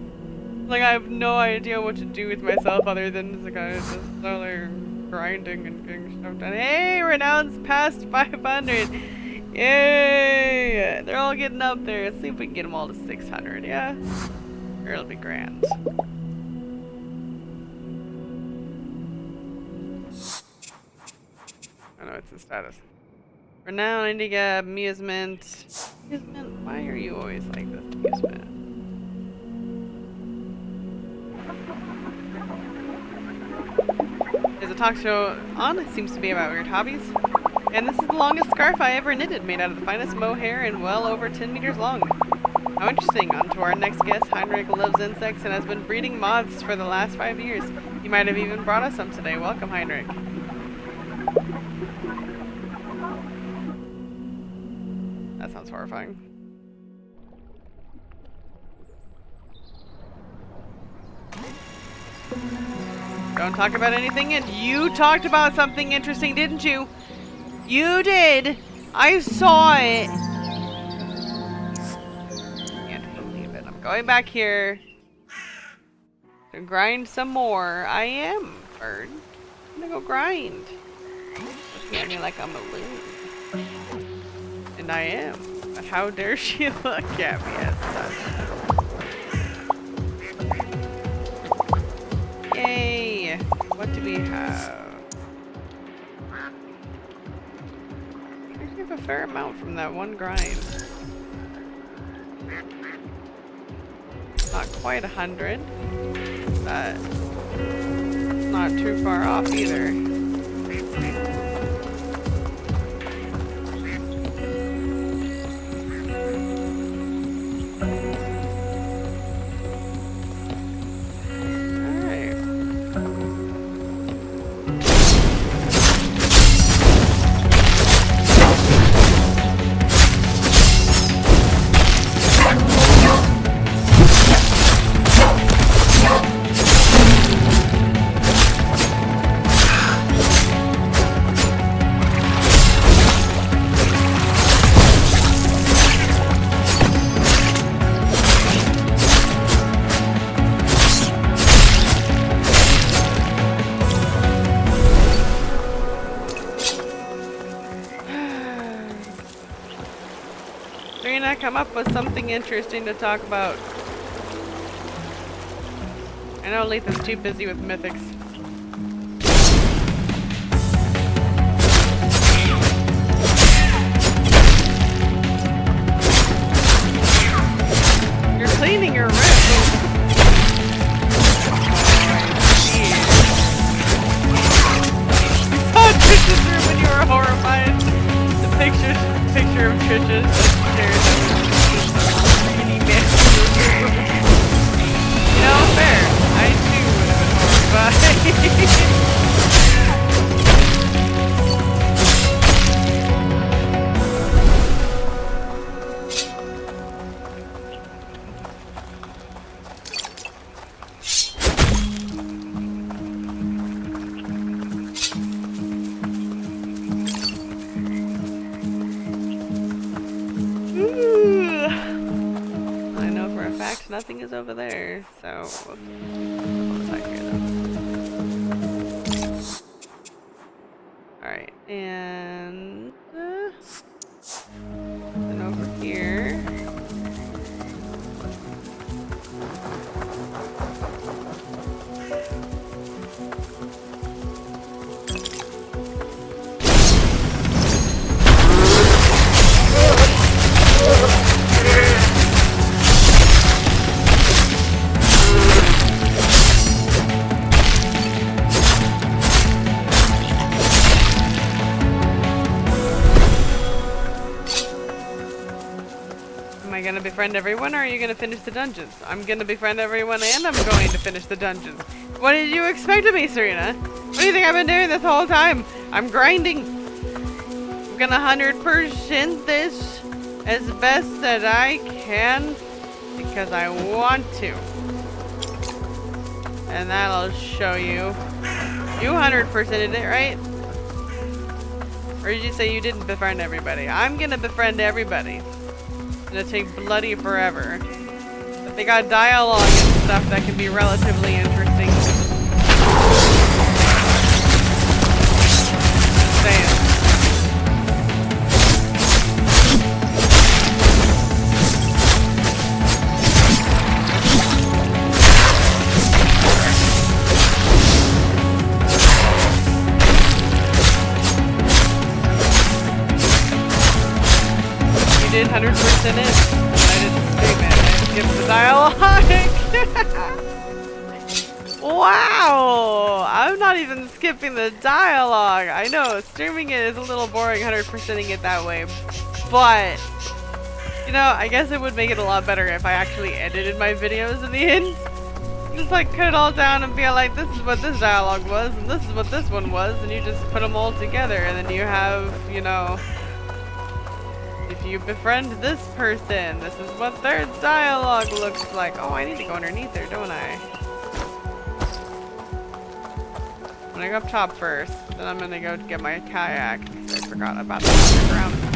Like I have no idea what to do with myself other than just slowly grinding and getting stuff done. Hey, renown's past 500. Yay! They're all getting up there. Let's see if we can get them all to 600. Yeah, or it'll be grand. I know it's the status. Renown, I need to get amusement. Amusement? Why are you always like this? Amusement. There's a talk show on. It seems to be about weird hobbies. And this is the longest scarf I ever knitted, made out of the finest mohair and well over 10 meters long. How interesting. On to our next guest. Heinrich loves insects and has been breeding moths for the last 5 years. He might have even brought us some today. Welcome, Heinrich. That sounds horrifying. Don't talk about anything, and you talked about something interesting, didn't you? You did. I saw it. Can't believe it. I'm going back here to grind some more. I am, bird. I'm gonna go grind. Looking at me like I'm a loon. And I am. But how dare she look at me as such? Yay! What do we have? A fair amount from that one grind. Not quite 100, but not too far off either. Come up with something interesting to talk about. I know Lethan's too busy with mythics. You're cleaning your room. You saw Trish's room when you were horrified. The picture of Trish's upstairs. You know, fair. I too would have been horrified. Nothing is over there, so we'll back here though. Alright, and then over here. Gonna befriend everyone, or are you gonna finish the dungeons? I'm gonna befriend everyone and I'm going to finish the dungeons. What did you expect of me, Serena? What do you think I've been doing this whole time? I'm grinding. I'm gonna 100% this as best that I can because I want to. And that'll show you. You 100%ed it, right? Or did you say you didn't befriend everybody? I'm gonna befriend everybody. It's gonna take bloody forever. But they got dialogue and stuff that can be relatively interesting. Just saying. Did 100% it. I didn't stream it. I skipped the dialogue. Wow! I'm not even skipping the dialogue. I know, streaming it is a little boring, 100%ing it that way. But, you know, I guess it would make it a lot better if I actually edited my videos in the end. Just like cut it all down and be like, this is what this dialogue was, and this is what this one was, and you just put them all together, and then you have, you know, if you befriend this person, this is what their dialogue looks like. Oh, I need to go underneath there, don't I? I'm gonna go up top first, then I'm gonna go get my kayak, because I forgot about the underground place.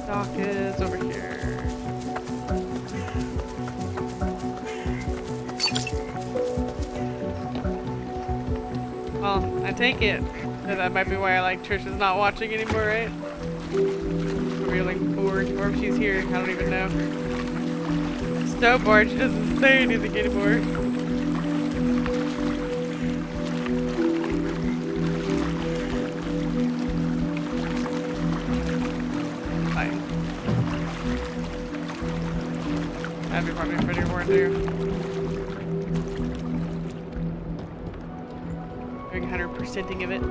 Dock is over here. Well, I take it that might be why Trisha's not watching anymore, right? Revealing bored, or if she's here, I don't even know. So bored, she doesn't say anything anymore. That'd be probably pretty hard too. Doing 100%ing of it.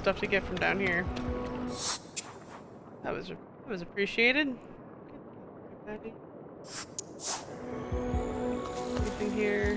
stuff to get from down here. That was appreciated. Anything here?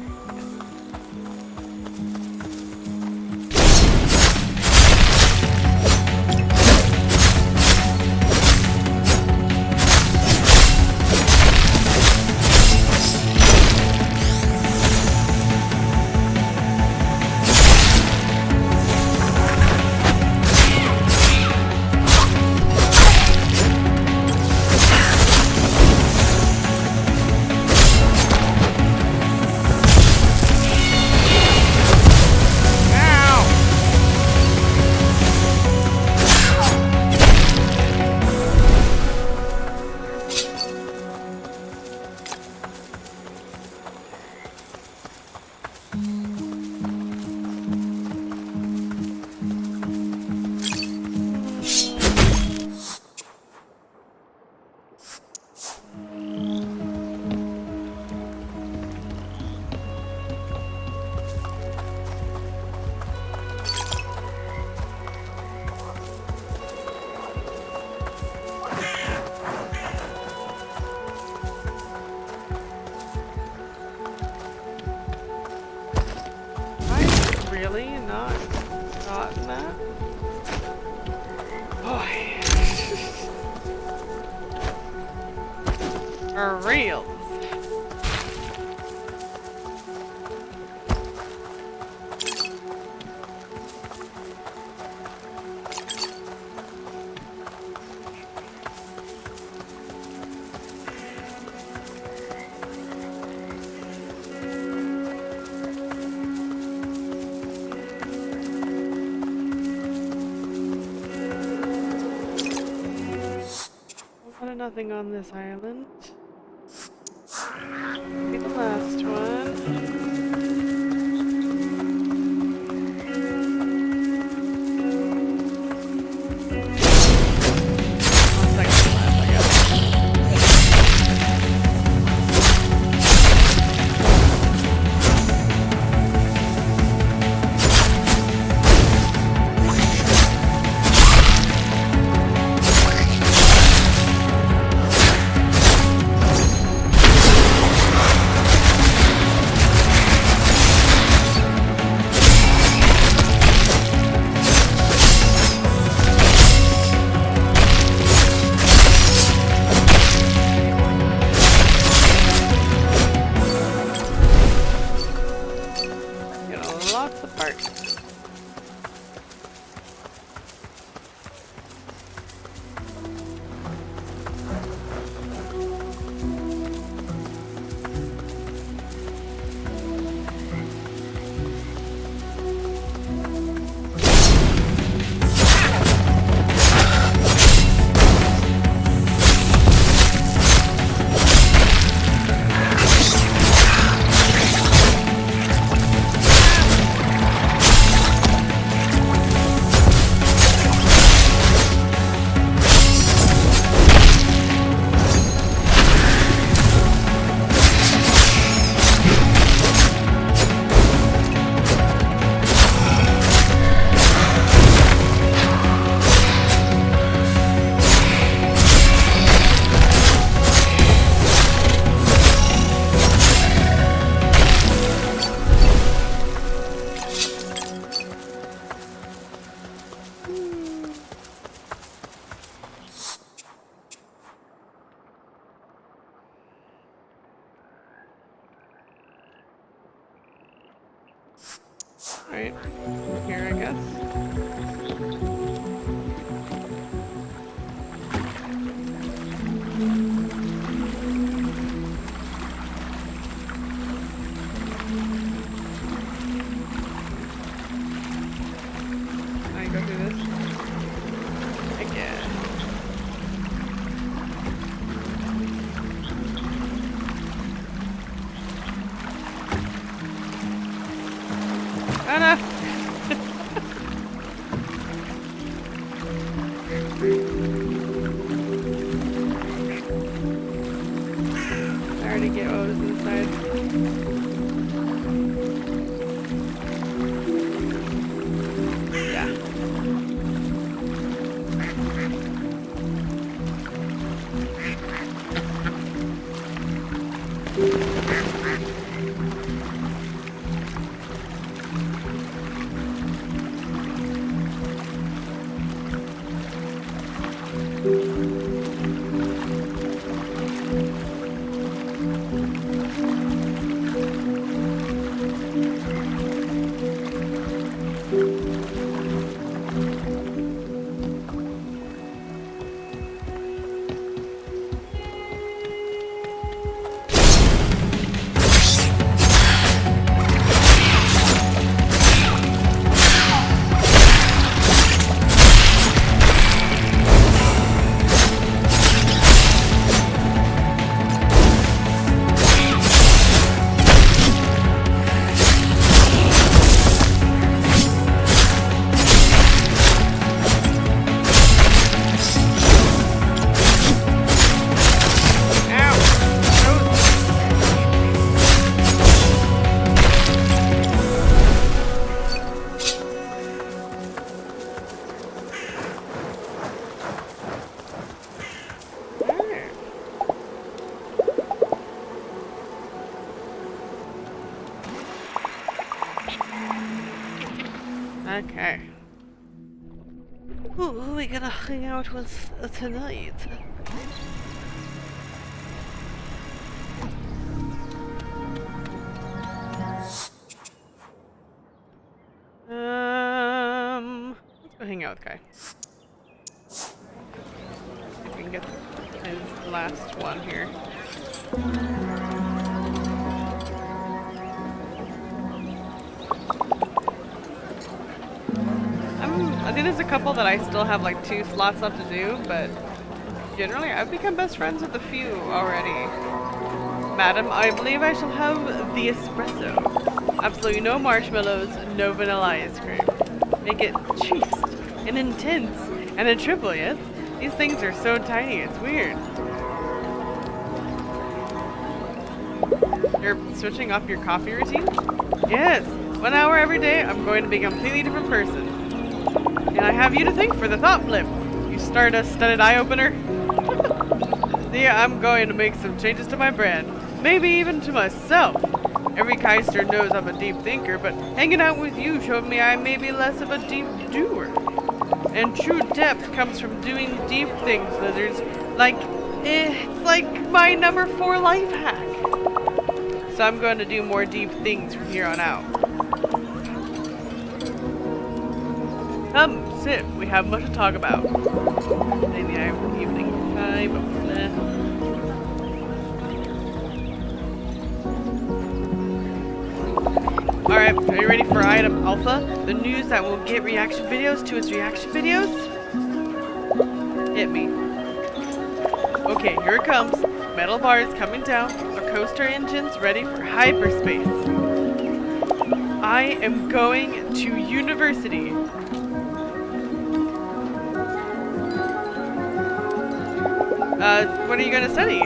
Really? Not in that? Boy. For real. Nothing on this island. Be the last one. Lots of parts. Right, here I guess. I go through this again. Anna! I already get what was inside. Yeah. Okay. Who are we gonna hang out with tonight? Let's go hang out with Kai. See if we can get his last one here. I think there's a couple that I still have like 2 slots left to do, but generally I've become best friends with a few already. Madam, I believe I shall have the espresso. Absolutely no marshmallows, no vanilla ice cream. Make it chaste and intense and a triple, yes? These things are so tiny, it's weird. You're switching up your coffee routine? Yes, 1 hour every day, I'm going to be a completely different person. And I have you to thank for the thought blip. You stardust-studded eye-opener. Yeah, I'm going to make some changes to my brand. Maybe even to myself. Every Keister knows I'm a deep thinker, but hanging out with you showed me I may be less of a deep doer. And true depth comes from doing deep things, lizards. It's like my number 4 life hack. So I'm going to do more deep things from here on out. Come, sit. We have much to talk about. In the evening time. Alright, are you ready for item alpha? The news that will get reaction videos to its reaction videos? Hit me. Okay, here it comes. Metal bars coming down. Our coaster engines ready for hyperspace. I am going to university. What are you gonna study?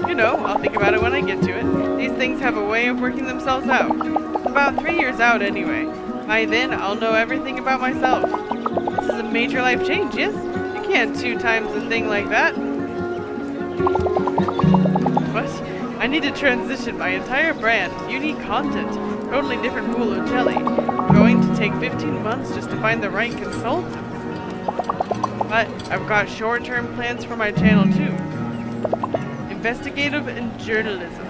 You know, I'll think about it when I get to it. These things have a way of working themselves out. About 3 years out, anyway. By then, I'll know everything about myself. This is a major life change, yes? You can't 2 times a thing like that. What? I need to transition my entire brand. Unique content. Totally different pool of jelly. Going to take 15 months just to find the right consultant. But I've got short-term plans for my channel too. Investigative and journalism.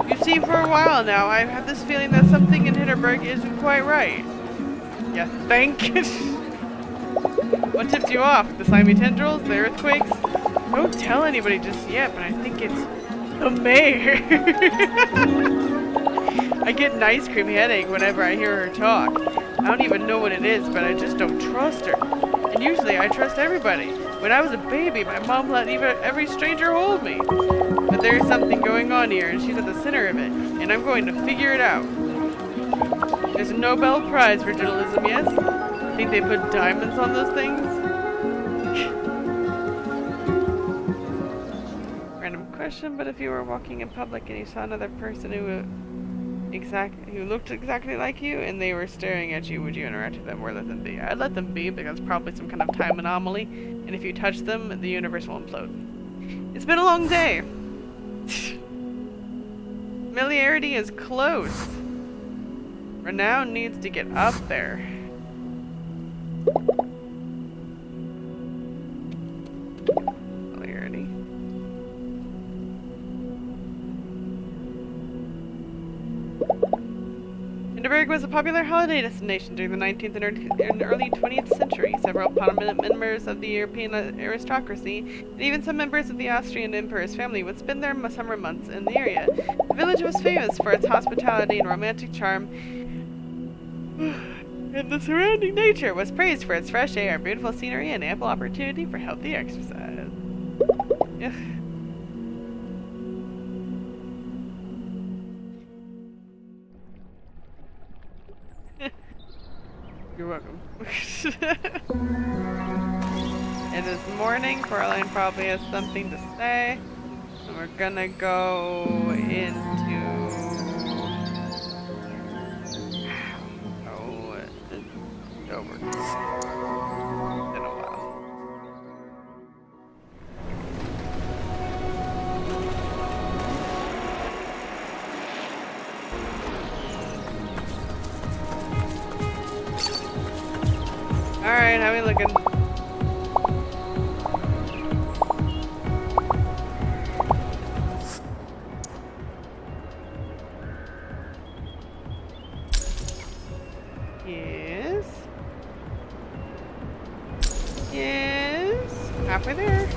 You see, for a while now, I've had this feeling that something in Hinterberg isn't quite right. You think? What tipped you off? The slimy tendrils? The earthquakes? Don't tell anybody just yet, but I think it's the mayor. I get an ice cream headache whenever I hear her talk. I don't even know what it is, but I just don't trust her. And usually I trust everybody. When I was a baby, my mom let every stranger hold me. But there's something going on here, and she's at the center of it, and I'm going to figure it out. There's a Nobel Prize for journalism, yes? Think they put diamonds on those things? Random question, but if you were walking in public and you saw another person who looked exactly like you and they were staring at you, would you interact with them or let them be? I'd let them be because it's probably some kind of time anomaly, and if you touch them, the universe will implode. It's been a long day. Familiarity is close. Renown needs to get up there. Familiarity. Hinterberg was a popular holiday destination during the 19th and early 20th century. Several prominent members of the European aristocracy, and even some members of the Austrian emperor's family, would spend their summer months in the area. The village was famous for its hospitality and romantic charm, and the surrounding nature was praised for its fresh air, beautiful scenery, and ample opportunity for healthy exercise. Yeah. You're welcome. It is morning. Coraline probably has something to say. And we're gonna go into... Oh, it's over. In a while. Alright, how we looking? Yes. Yes. Halfway there.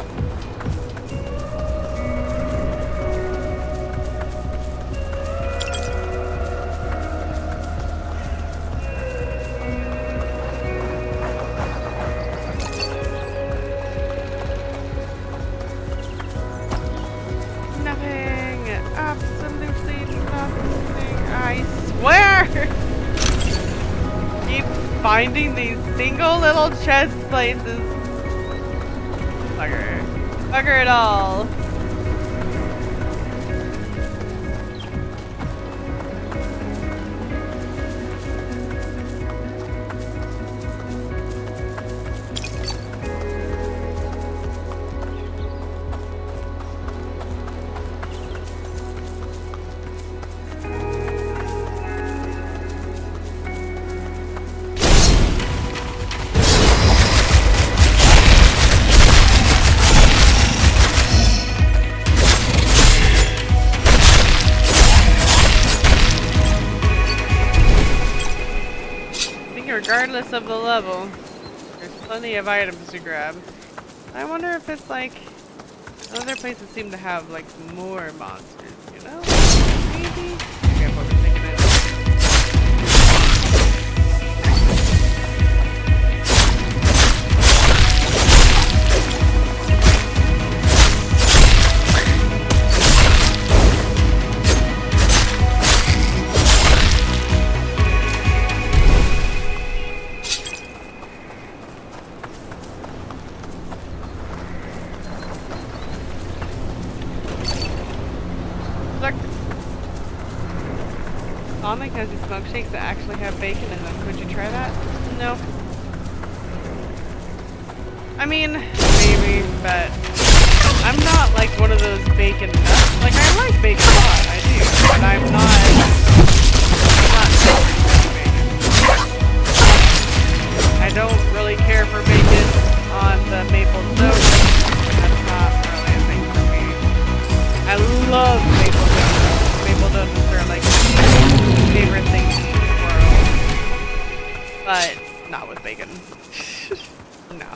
Keep finding these single little chest places. Bugger. Bugger it all. Regardless of the level, there's plenty of items to grab. I wonder if it's like other places seem to have like more monsters, you know? Maybe? Okay, I'm overthinking it. Sonic has these milkshakes that actually have bacon in them. Would you try that? No. I mean, maybe, but I'm not like one of those bacon nuts. Like, I like bacon a lot, I do, but I'm not bacon. I don't really care for bacon on the maple donuts. That's not really a thing for me. I love maple donuts. Maple donuts are like favorite things in the world, but not with bacon. No.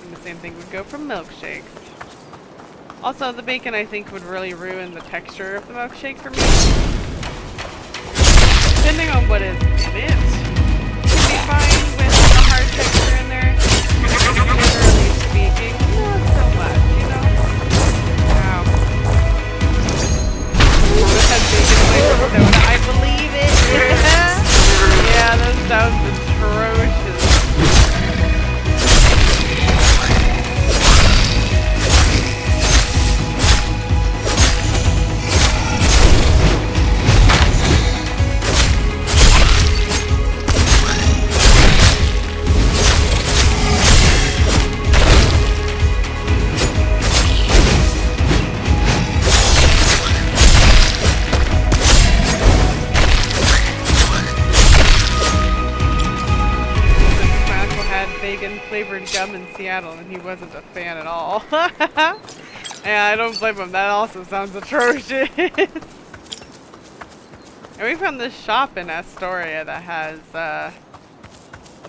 And the same thing would go for milkshakes. Also, the bacon I think would really ruin the texture of the milkshake for me. Depending on what is in it, would be fine with a hard texture in there. Generally speaking, not so much, you know? Wow. This has bacon flavored soda. I believe it! Yeah, that sounds atrocious. bacon flavored gum in Seattle and he wasn't a fan at all. Yeah, I don't blame him. That also sounds atrocious. And we found this shop in Astoria that has a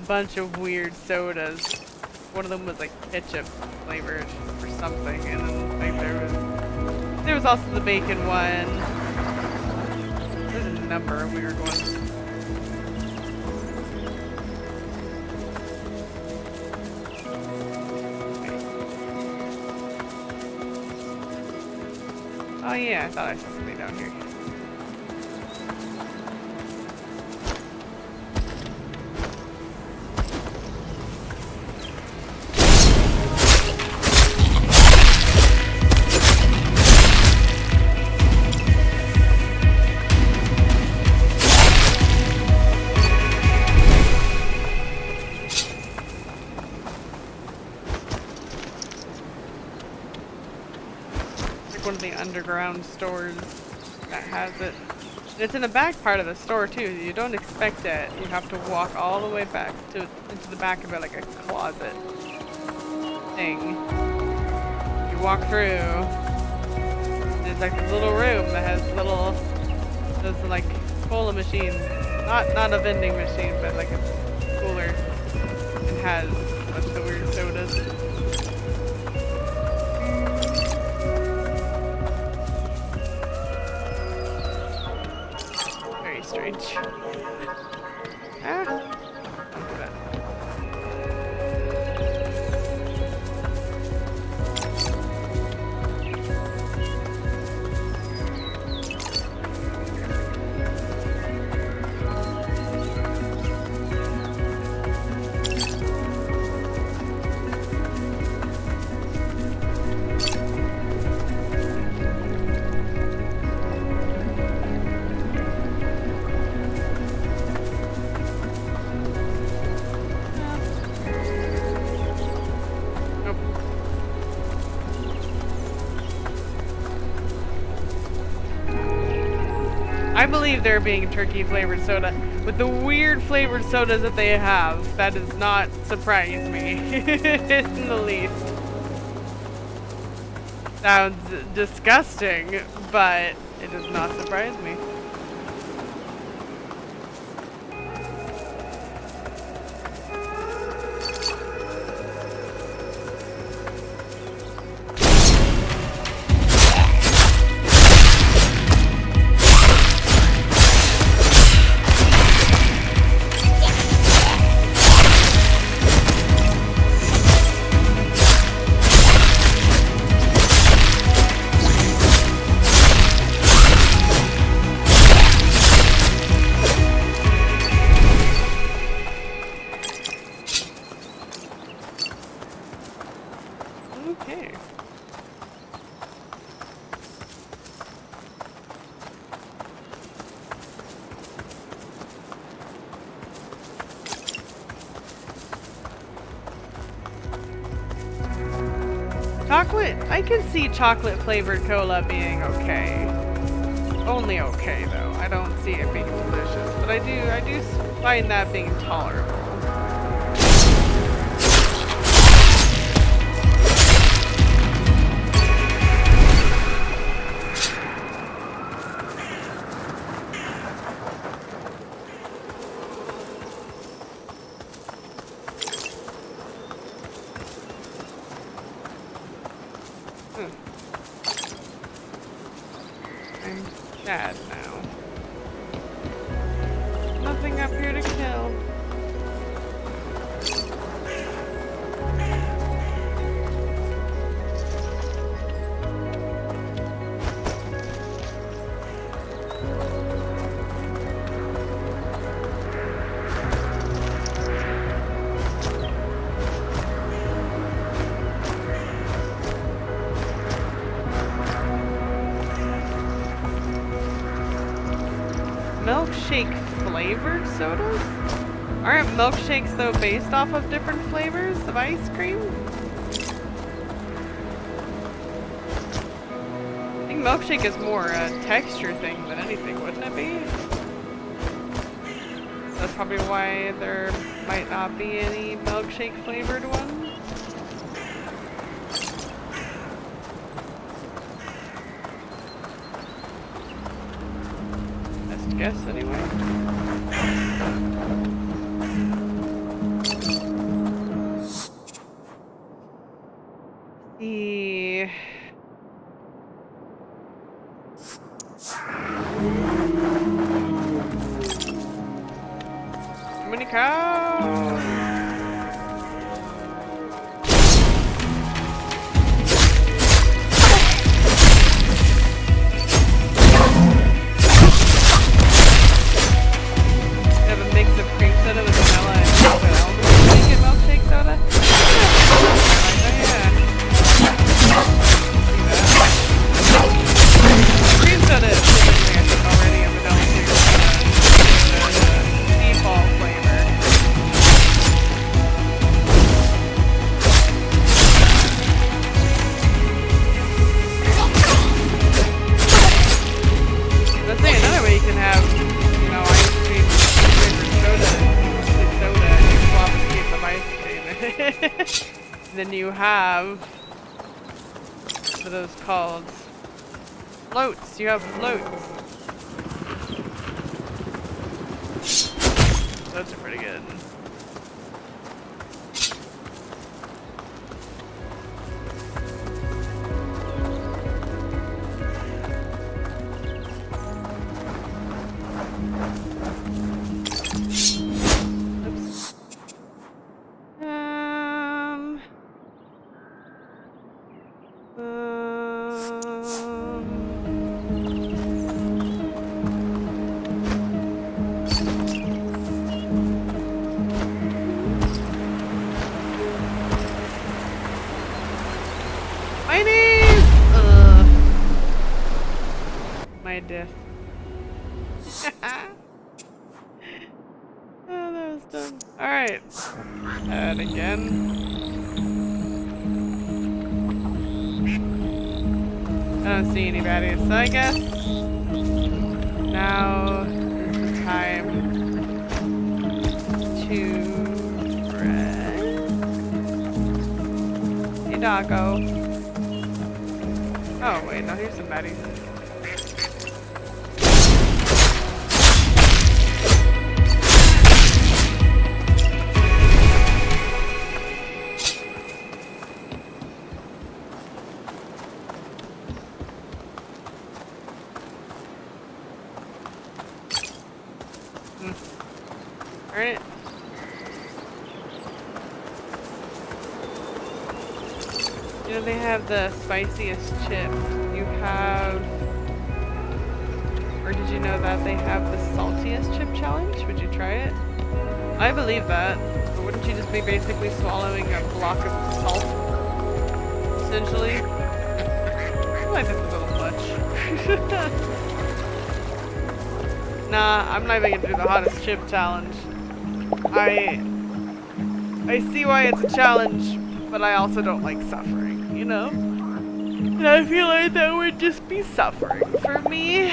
bunch of weird sodas. One of them was like ketchup flavored or something, and then like there was also the bacon one. There's a number of weird ones. Oh yeah, I thought I saw something down here. One of the underground stores that has it. And it's in the back part of the store too. You don't expect it. You have to walk all the way back into the back of it, like a closet thing. You walk through. There's like this little room that has those like cola machines. Not a vending machine, but like a cooler. It has a bunch of weird sodas. Strange. Ah. Don't do that. I believe they're being turkey flavored soda. With the weird flavored sodas that they have, that does not surprise me in the least. Sounds disgusting, but it does not surprise me. Okay. Chocolate, I can see chocolate flavored cola being okay. Only okay though. I don't see it being delicious, but I do find that being tolerable. I'm sad now. Nothing up here to kill. Milkshake flavored sodas? Aren't milkshakes though based off of different flavors of ice cream? I think milkshake is more a texture thing than anything, wouldn't it be? That's probably why there might not be any milkshake flavored ones. Best guess anyway. See. How many cows? Have a mix of cream soda with vanilla and chocolate almond bacon milkshake soda. Cream soda is typically, I think, already a vanilla default flavor. Let's say another way you can have, you know, ice cream flavored soda and you swap a piece of ice cream. Then you have, what are those called? Floats. You have floats. Those are pretty good. Oops. My diff. Oh, that was dumb. Alright. And again. I don't see any baddies, so I guess now is the time to rest. Hey, doggo. Oh, wait, no, here's some baddies. Darn it. You know, they have the spiciest chips. You have... Or did you know that they have the saltiest chip challenge? Would you try it? I believe that. But wouldn't you just be basically swallowing a block of salt? Essentially? I feel like this is a little much. Nah, I'm not even gonna do the hottest chip challenge. I see why it's a challenge, but I also don't like suffering, you know? And I feel like that would just be suffering for me.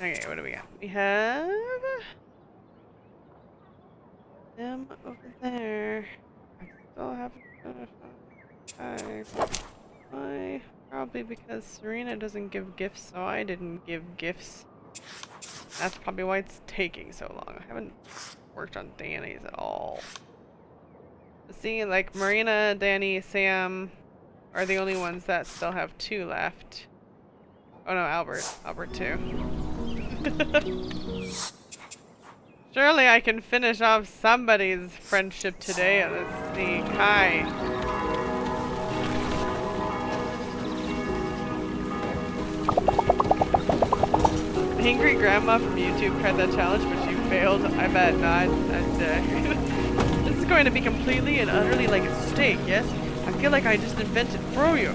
Okay, what do we got? We have them over there. I still haven't finished. Why? Probably because Serena doesn't give gifts, so I didn't give gifts. That's probably why it's taking so long. I haven't worked on Danny's at all. See, like Marina, Danny, Sam are the only ones that still have 2 left. Oh no, Albert. Albert too. Surely I can finish off somebody's friendship today. Let's see. Kai. Angry Grandma from YouTube tried that challenge, but she failed. I bet not. This is going to be completely and utterly like a steak, yes? I feel like I just invented froyo.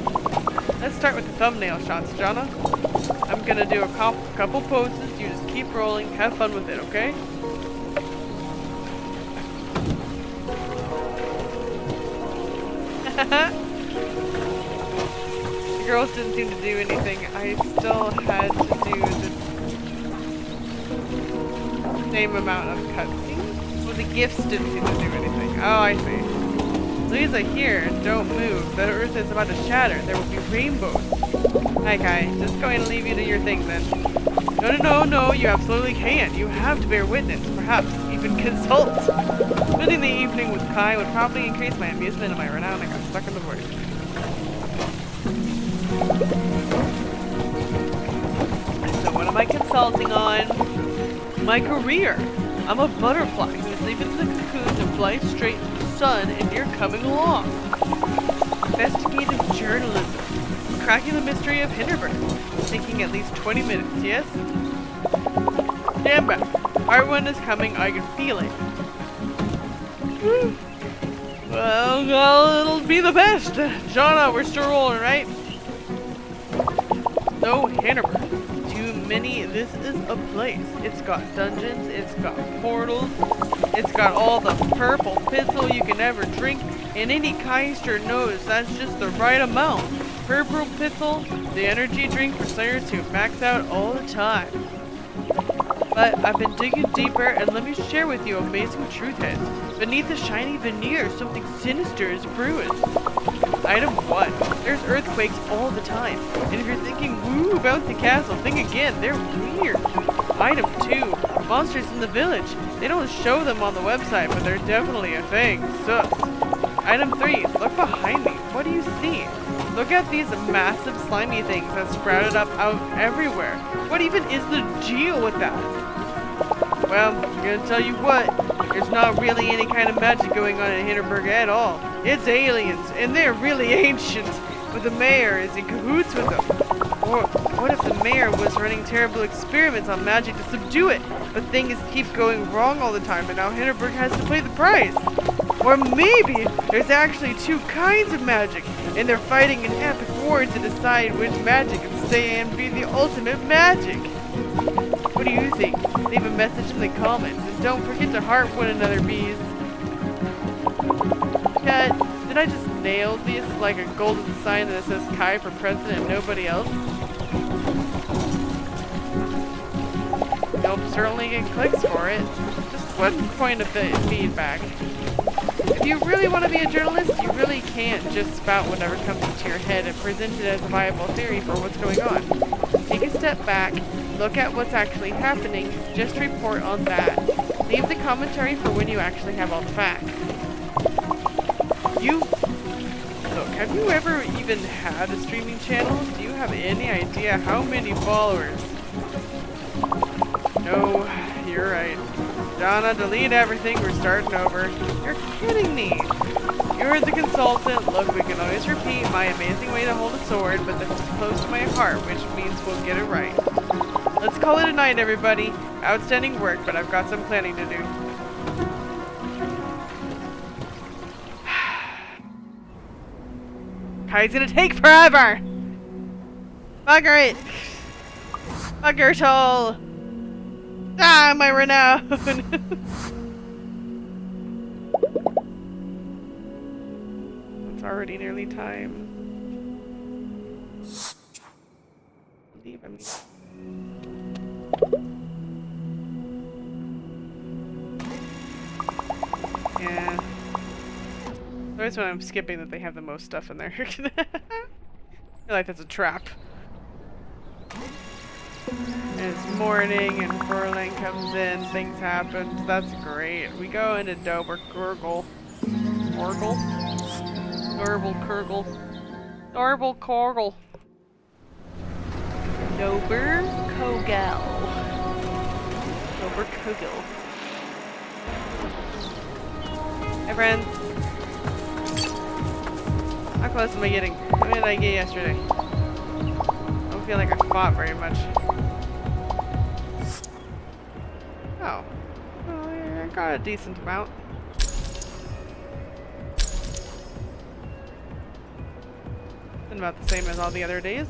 Let's start with the thumbnail shots, Jonna. gonna do a couple poses. You just keep rolling. Have fun with it, okay? The girls didn't seem to do anything. I still had to do the same amount of cutscenes. Well, the gifts didn't seem to do anything. Oh, I see. Louisa, here, don't move. The earth is about to shatter. There will be rainbows. Hi, Kai. Just going to leave you to your thing then. No, you absolutely can't. You have to bear witness, perhaps even consult. Spending the evening with Kai would probably increase my amusement and my renown. I got stuck in the voice. So what am I consulting on? My career. I'm a butterfly who's leaving the cocoon to fly straight to the sun, and you're coming along. Investigative journalism. Cracking the mystery of Hinterberg. Taking at least 20 minutes, yes? Stand back. Part 1 is coming, I can feel it. Well, it'll be the best. Shauna, we're still rolling, right? No, Hinterberg. Too many. This is a place. It's got dungeons, it's got portals, it's got all the purple pizzle you can ever drink, and any Keister knows that's just the right amount. Purple pizzle, the energy drink for slayers who max out all the time. But I've been digging deeper, and let me share with you amazing truth heads. Beneath the shiny veneer, something sinister is brewing. Item 1. There's earthquakes all the time. And if you're thinking, woo, bouncy castle, think again, they're weird. Item 2. Monsters in the village. They don't show them on the website, but they're definitely a thing. Sus. Item 3. Look behind me. What do you see? Look at these massive slimy things that sprouted up out everywhere. What even is the deal with that? Well, I'm gonna tell you what, there's not really any kind of magic going on in Hinterberg at all. It's aliens, and they're really ancient, but the mayor is in cahoots with them. Or what if the mayor was running terrible experiments on magic to subdue it, but things keep going wrong all the time, and now Hinterberg has to pay the price? Or maybe there's actually two kinds of magic, and they're fighting an epic war to decide which magic can stay and be the ultimate magic. What do you think? Leave a message in the comments, and don't forget to heart one another, bees. Cat, did I just nail this like a golden sign that says Kai for president and nobody else? Nope, certainly get clicks for it. Just one point of feedback. If you really want to be a journalist, you really can't just spout whatever comes into your head and present it as a viable theory for what's going on. Take a step back, look at what's actually happening, just report on that. Leave the commentary for when you actually have all the facts. Look, have you ever even had a streaming channel? Do you have any idea how many followers? No, you're right. Donna, delete everything, we're starting over. You're kidding me! You're the consultant. Look, we can always repeat my amazing way to hold a sword, but this is close to my heart, which means we'll get it right. Let's call it a night, everybody. Outstanding work, but I've got some planning to do. Kai's gonna take forever! Bugger it! Bugger it all! Ah, my renown! It's already nearly time. Leave him. Yeah. Always when I'm skipping that they have the most stuff in there. I feel like that's a trap. And it's morning and Furling comes in, things happen, so that's great. We go into Dober Kurgle. Orgle? Dorbel Kurgle. Dorbel Korgle. Dober Kogel. Dober Kogel. Hey friends. How close am I getting? What did I get yesterday? I don't feel like I fought very much. Oh. Well, I got a decent amount. Been about the same as all the other days.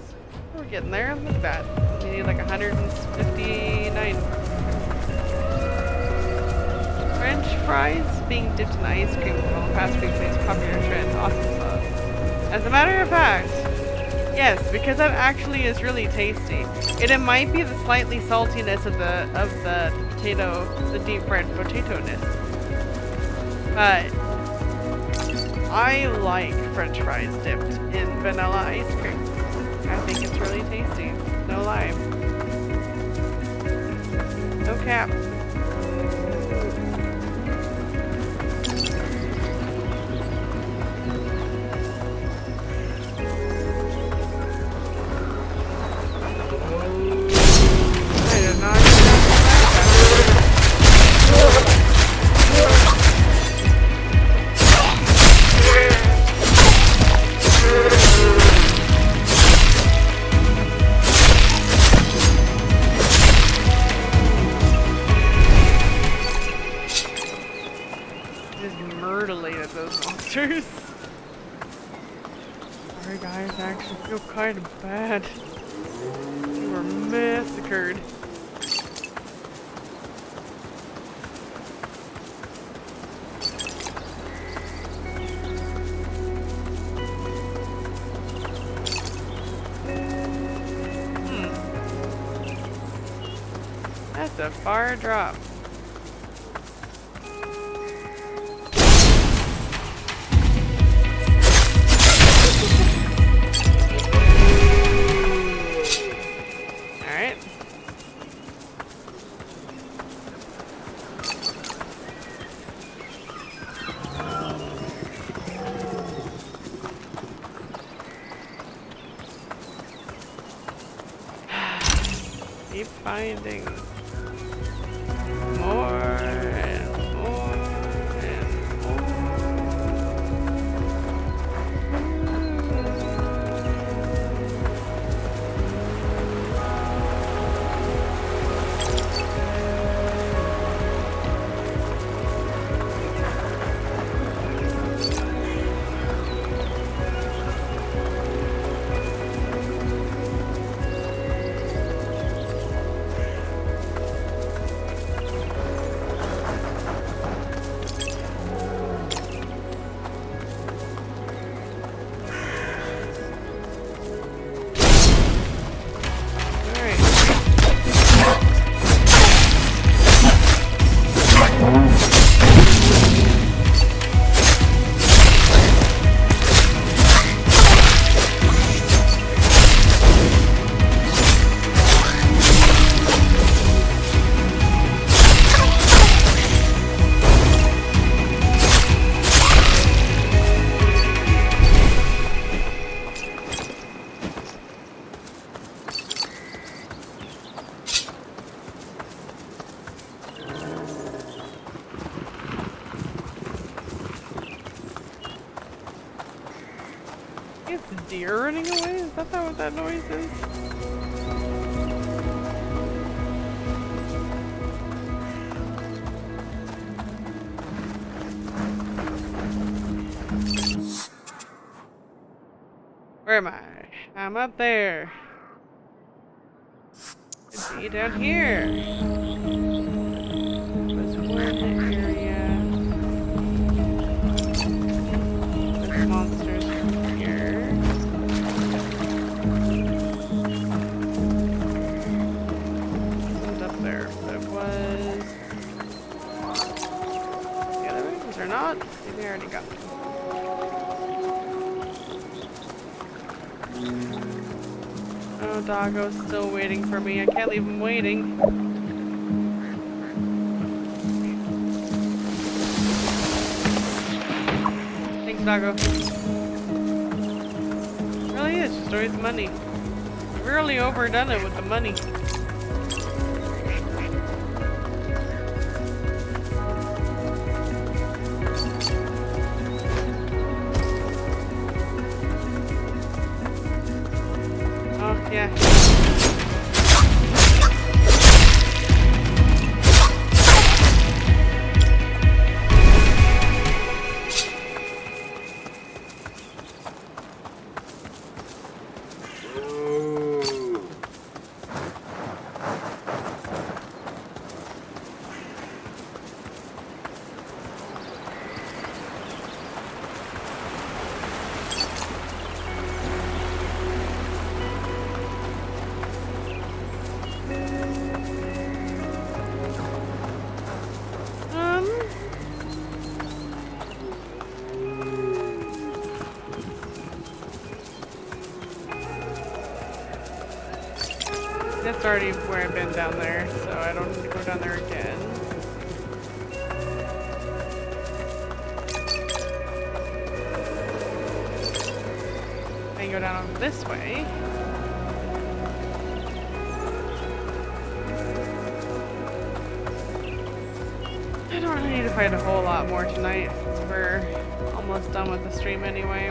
We're getting there. Look at that. We need like 159. French fries being dipped in ice cream from fast food place popular trend. Awesome sauce. As a matter of fact, yes, because that actually is really tasty. It might be the slightly saltiness of the potato, the deep fried potato-ness. But I like French fries dipped in vanilla ice cream. I think it's really tasty. No lie. No cap. I did not get murderlated those monsters. Sorry guys, I actually feel kind of bad. We were massacred. That's a far drop. Alright. Keep finding more and more and more. It's a deer running away? Is that what that noise is? Where am I? I'm up there. It'd be down here. There's one area. There's monsters from here. Wasn't up there, but it was the other way. Was there not? Maybe I already got it. Oh, Doggo's still waiting for me. I can't leave him waiting. Thanks, Doggo. Really is just always money. I've really overdone it with the money. Oh, yeah. already where I've been down there, so I don't need to go down there again. I can go down this way. I don't really need to fight a whole lot more tonight. We're almost done with the stream anyway.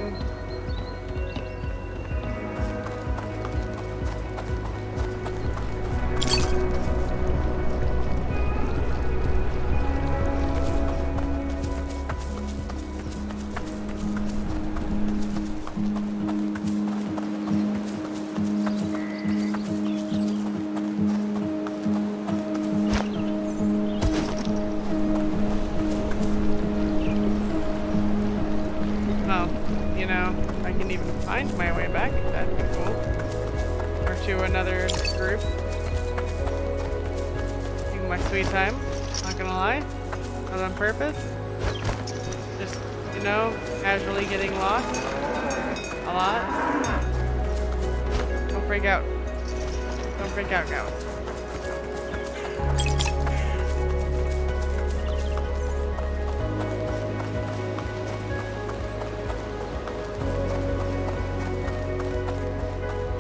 Find my way back, that'd be cool. Or to another group. Taking my sweet time, not gonna lie. Not on purpose. Just, you know, casually getting lost. A lot. Don't freak out. Don't freak out, guys.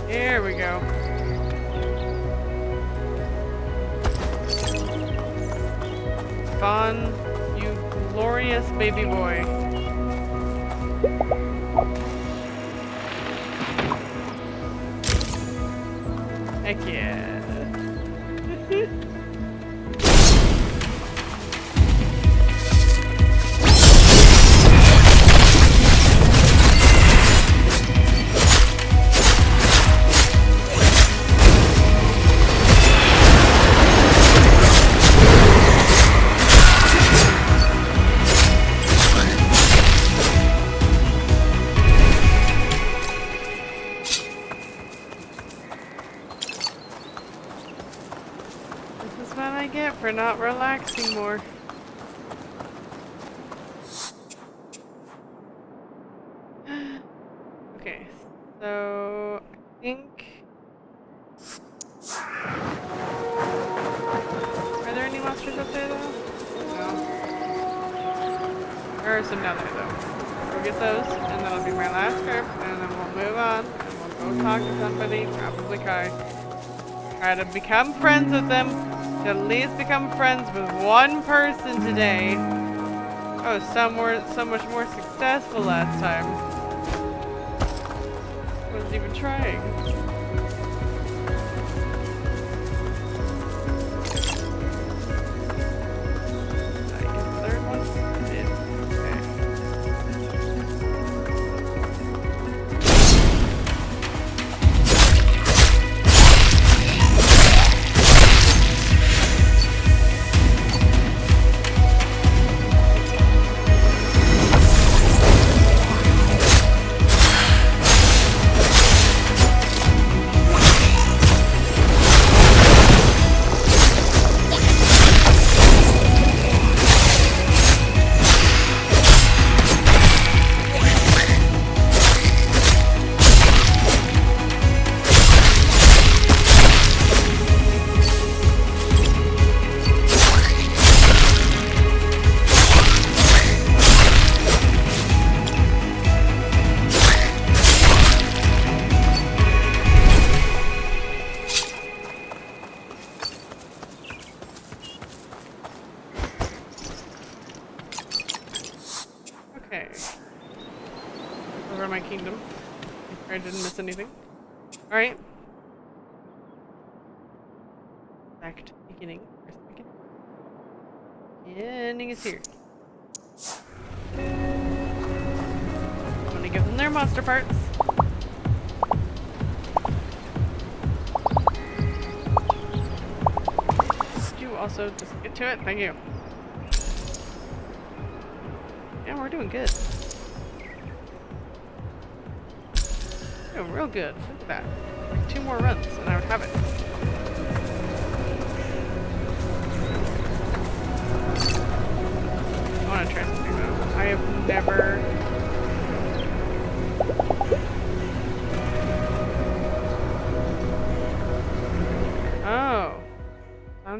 There we go. Vaughn, you glorious baby boy. Heck yeah. For not relaxing more. Okay, so I think. Are there any monsters up there though? No. There are some down there though. Go get those, and that'll be my last group, and then we'll move on, and we'll go talk to somebody, probably Kai. Try to become friends with them. At least become friends with one person today. Oh, so much more successful last time. Wasn't even trying. Third one? Did. Okay. Over my kingdom. I didn't miss anything. Alright. Back to the beginning. Where's the beginning? Beginning is here. I'm gonna give them their monster parts. Could you also just get to it? Thank you. Yeah, we're doing good. Doing real good. Look at that. Like 2 more runs and I would have it. I want to try something though. I have never...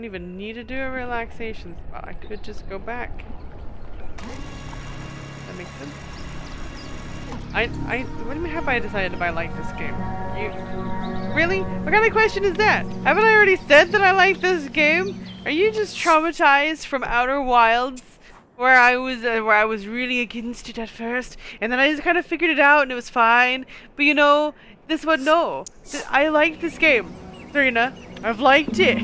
don't even need to do a relaxation spot. I could just go back. That makes sense. What do you mean have I decided if I like this game? Really? What kind of question is that? Haven't I already said that I like this game? Are you just traumatized from Outer Wilds? Where I was really against it at first, and then I just kind of figured it out and it was fine. But you know, this one, no. I like this game, Serena. I've liked it.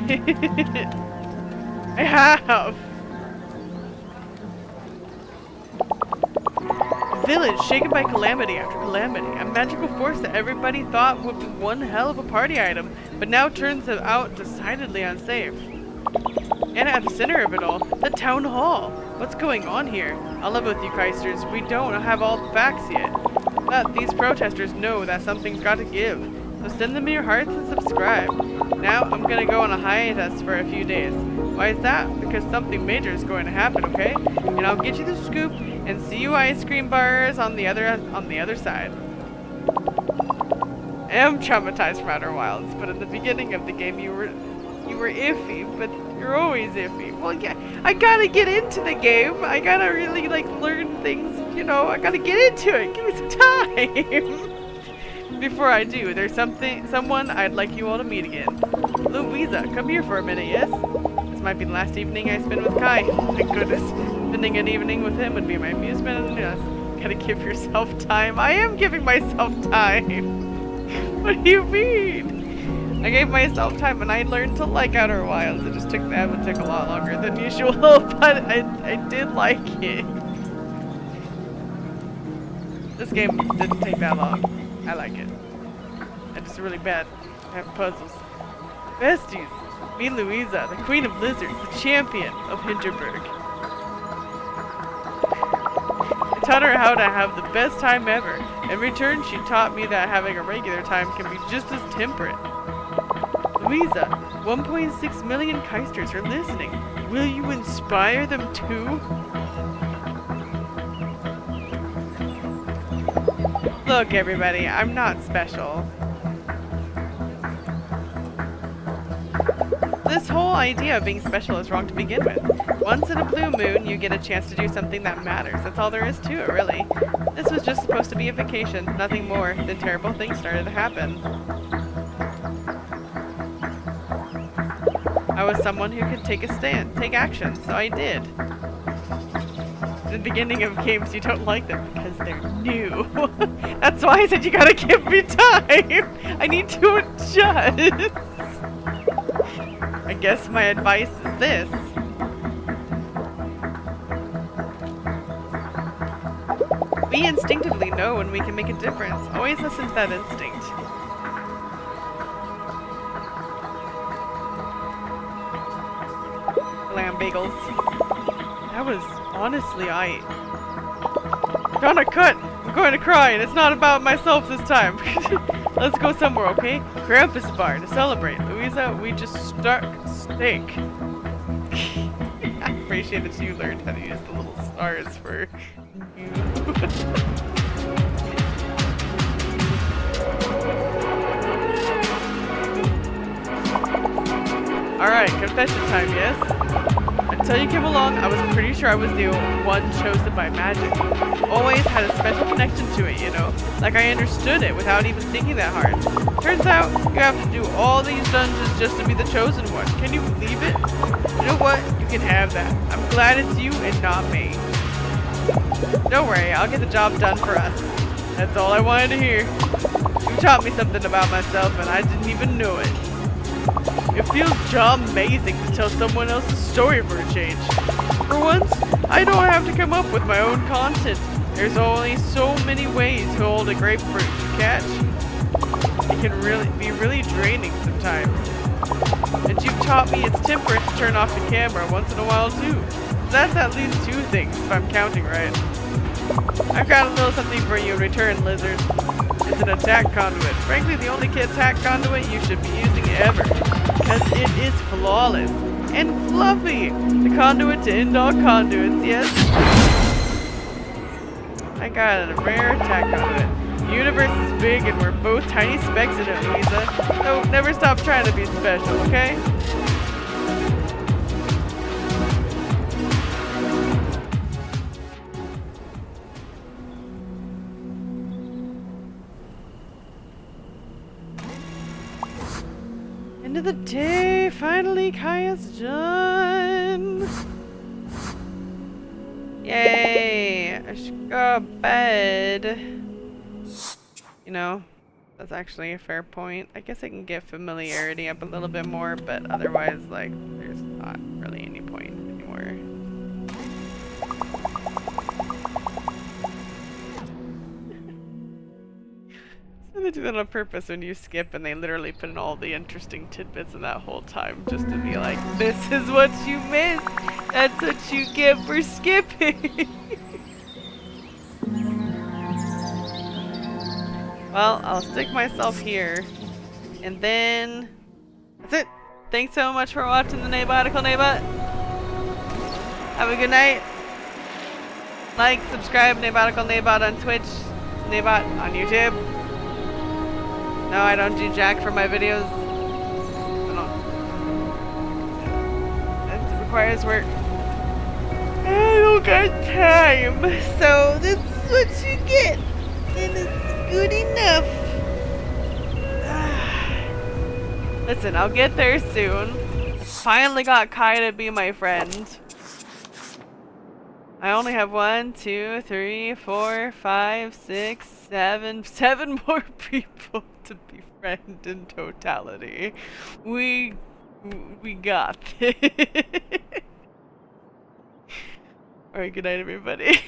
I have. Village shaken by calamity after calamity. A magical force that everybody thought would be one hell of a party item, but now turns out decidedly unsafe. And at the center of it all, the town hall. What's going on here? I'll live with you, Keisters. We don't have all the facts yet. But these protesters know that something's got to give. So send them your hearts and subscribe. Now I'm gonna go on a hiatus for a few days. Why is that? Because something major is going to happen, okay? And I'll get you the scoop and see you ice cream bars on the other side. I am traumatized from Outer Wilds, but in the beginning of the game you were iffy, but you're always iffy. Well, yeah, I gotta get into the game. I gotta really, like, learn things, you know, I gotta get into it. Give me some time. Before I do, there's someone I'd like you all to meet again. Louisa, come here for a minute, yes? This might be the last evening I spend with Kai. Thank goodness. Spending an evening with him would be my amusement, and yes, gotta give yourself time. I am giving myself time. What do you mean? I gave myself time and I learned to like Outer Wilds. It just took a lot longer than usual, but I did like it. This game didn't take that long. I like it. I'm just really bad at puzzles. Besties, meet Louisa, the Queen of Lizards, the champion of Hinterberg. I taught her how to have the best time ever. In return, she taught me that having a regular time can be just as temperate. Louisa, 1.6 million Keisters are listening. Will you inspire them too? Look, everybody, I'm not special. This whole idea of being special is wrong to begin with. Once in a blue moon, you get a chance to do something that matters. That's all there is to it, really. This was just supposed to be a vacation, nothing more. Then terrible things started to happen. I was someone who could take a stand, take action, so I did. In the beginning of games, you don't like them because they're new. That's why I said you gotta give me time. I need to adjust. I guess my advice is this. We instinctively know when we can make a difference. Always listen to that instinct. Lamb bagels. That was honestly, Gonna cut! I'm going to cry, and it's not about myself this time. Let's go somewhere, okay? Krampus bar to celebrate. Louisa, we just stuck steak. I appreciate that you learned how to use the little stars for you. Alright, confession time, yes? Until you came along, I was pretty sure I was the one chosen by magic. Always had a special connection to it, you know? Like I understood it without even thinking that hard. Turns out, you have to do all these dungeons just to be the chosen one. Can you believe it? You know what? You can have that. I'm glad it's you and not me. Don't worry, I'll get the job done for us. That's all I wanted to hear. You taught me something about myself and I didn't even know it. It feels amazing to tell someone else's story for a change. For once, I don't have to come up with my own content. There's only so many ways to hold a grapefruit to catch. It can be really draining sometimes. And you've taught me it's temperate to turn off the camera once in a while too. That's at least 2 things, if I'm counting right. I've got a little something for you in return, Lizard. It's an attack conduit. Frankly, the only attack conduit you should be using ever. Because it is flawless. And fluffy. The conduit to end all conduits, yes? I got a rare attack conduit. The universe is big and we're both tiny specks in it, Louisa. So never stop trying to be special, okay? the day. Finally, Kaya's done. Yay! I should go to bed. You know, that's actually a fair point. I guess I can get familiarity up a little bit more, but otherwise, like, there's not really any point anymore. So they do that on purpose when you skip, and they literally put in all the interesting tidbits in that whole time just to be like, this is what you missed! That's what you get for skipping! Well, I'll stick myself here. And then... that's it! Thanks so much for watching the Nabotical Nabot. Have a good night. Like, subscribe, Nabotical Nabot on Twitch, Nabot on YouTube. No, I don't do jack for my videos. It requires work. I don't got time. So this is what you get. And it's good enough. Listen, I'll get there soon. I finally got Kai to be my friend. I only have 1, 2, 3, 4, 5, 6, 7 more people to befriend in totality. We got this. Alright, good night everybody.